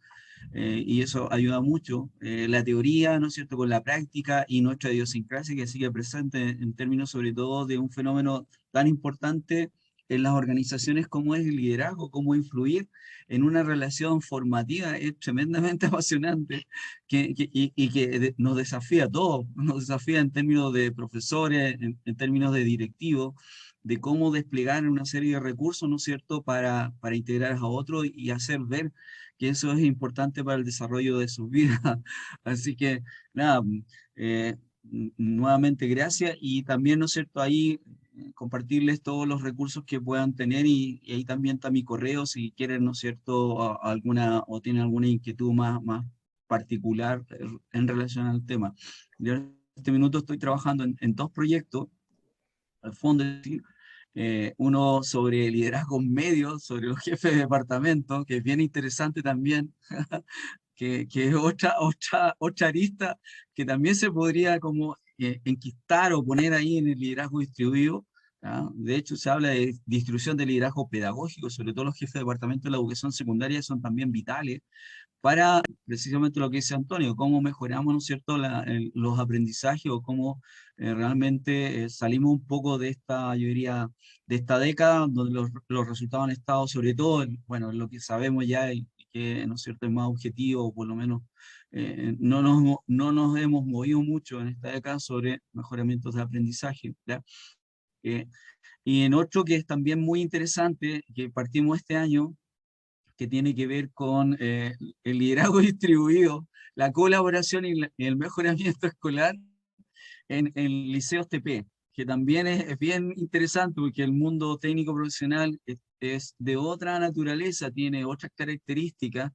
y eso ayuda mucho, la teoría, ¿no es cierto?, con la práctica y nuestra idiosincrasia que sigue presente en términos sobre todo de un fenómeno tan importante en las organizaciones como es el liderazgo, cómo influir en una relación formativa. Es tremendamente apasionante y que nos desafía a todos, nos desafía en términos de profesores, en términos de directivos, de cómo desplegar una serie de recursos, ¿no es cierto?, para integrar a otros y hacer ver que eso es importante para el desarrollo de sus vidas. Así que, nada, nuevamente gracias y también, ¿no es cierto?, ahí compartirles todos los recursos que puedan tener y ahí también está mi correo si quieren, ¿no es cierto?, alguna o tienen alguna inquietud más particular en relación al tema. Yo en este minuto estoy trabajando en dos proyectos, al fondo, uno sobre liderazgo medio, sobre los jefes de departamento, que es bien interesante también, que es otra arista que también se podría como enquistar o poner ahí en el liderazgo distribuido. ¿Ah? De hecho, se habla de distribución de liderazgo pedagógico, sobre todo los jefes de departamento de la educación secundaria son también vitales para precisamente lo que dice Antonio, cómo mejoramos, ¿no es cierto?, los aprendizajes o cómo realmente salimos un poco de esta, yo diría, de esta década donde los resultados han estado sobre todo, bueno, lo que sabemos ya y que, ¿no es cierto?, es más objetivo, o por lo menos no nos hemos movido mucho en esta década sobre mejoramientos de aprendizaje, ¿ya? Y en otro que es también muy interesante, que partimos este año, que tiene que ver con el liderazgo distribuido, la colaboración y el mejoramiento escolar en liceos TP, que también es bien interesante porque el mundo técnico profesional es de otra naturaleza, tiene otras características,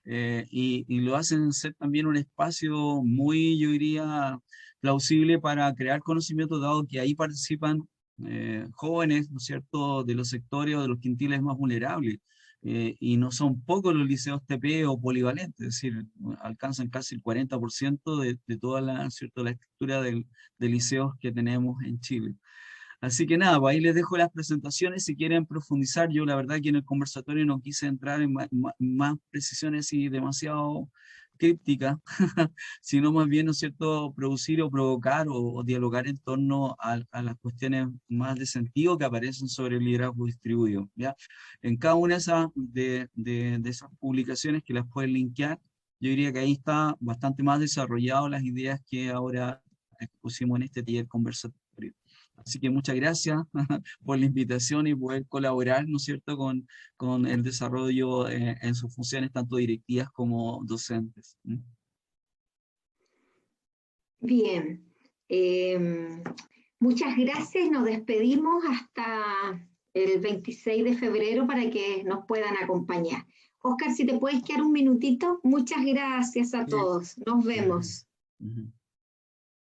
y lo hacen ser también un espacio muy, yo diría, plausible para crear conocimiento, dado que ahí participan jóvenes, ¿no es cierto?, de los sectores o de los quintiles más vulnerables. Y no son pocos los liceos TP o polivalentes, es decir, alcanzan casi el 40% de toda la, ¿cierto?, la estructura de liceos que tenemos en Chile. Así que nada, pues ahí les dejo las presentaciones si quieren profundizar. Yo la verdad que en el conversatorio no quise entrar en más precisiones y demasiado crípticas, sino más bien, ¿no es cierto?, producir o provocar o dialogar en torno a las cuestiones más de sentido que aparecen sobre el liderazgo distribuido, ¿ya? En cada una de esas publicaciones que las pueden linkear, yo diría que ahí está bastante más desarrollado las ideas que ahora expusimos en este taller conversatorio. Así que muchas gracias por la invitación y poder colaborar, ¿no es cierto?, con el desarrollo en sus funciones tanto directivas como docentes. Bien, muchas gracias, nos despedimos hasta el 26 de febrero para que nos puedan acompañar. Oscar, si te puedes quedar un minutito, muchas gracias a todos. Nos vemos. Ujú.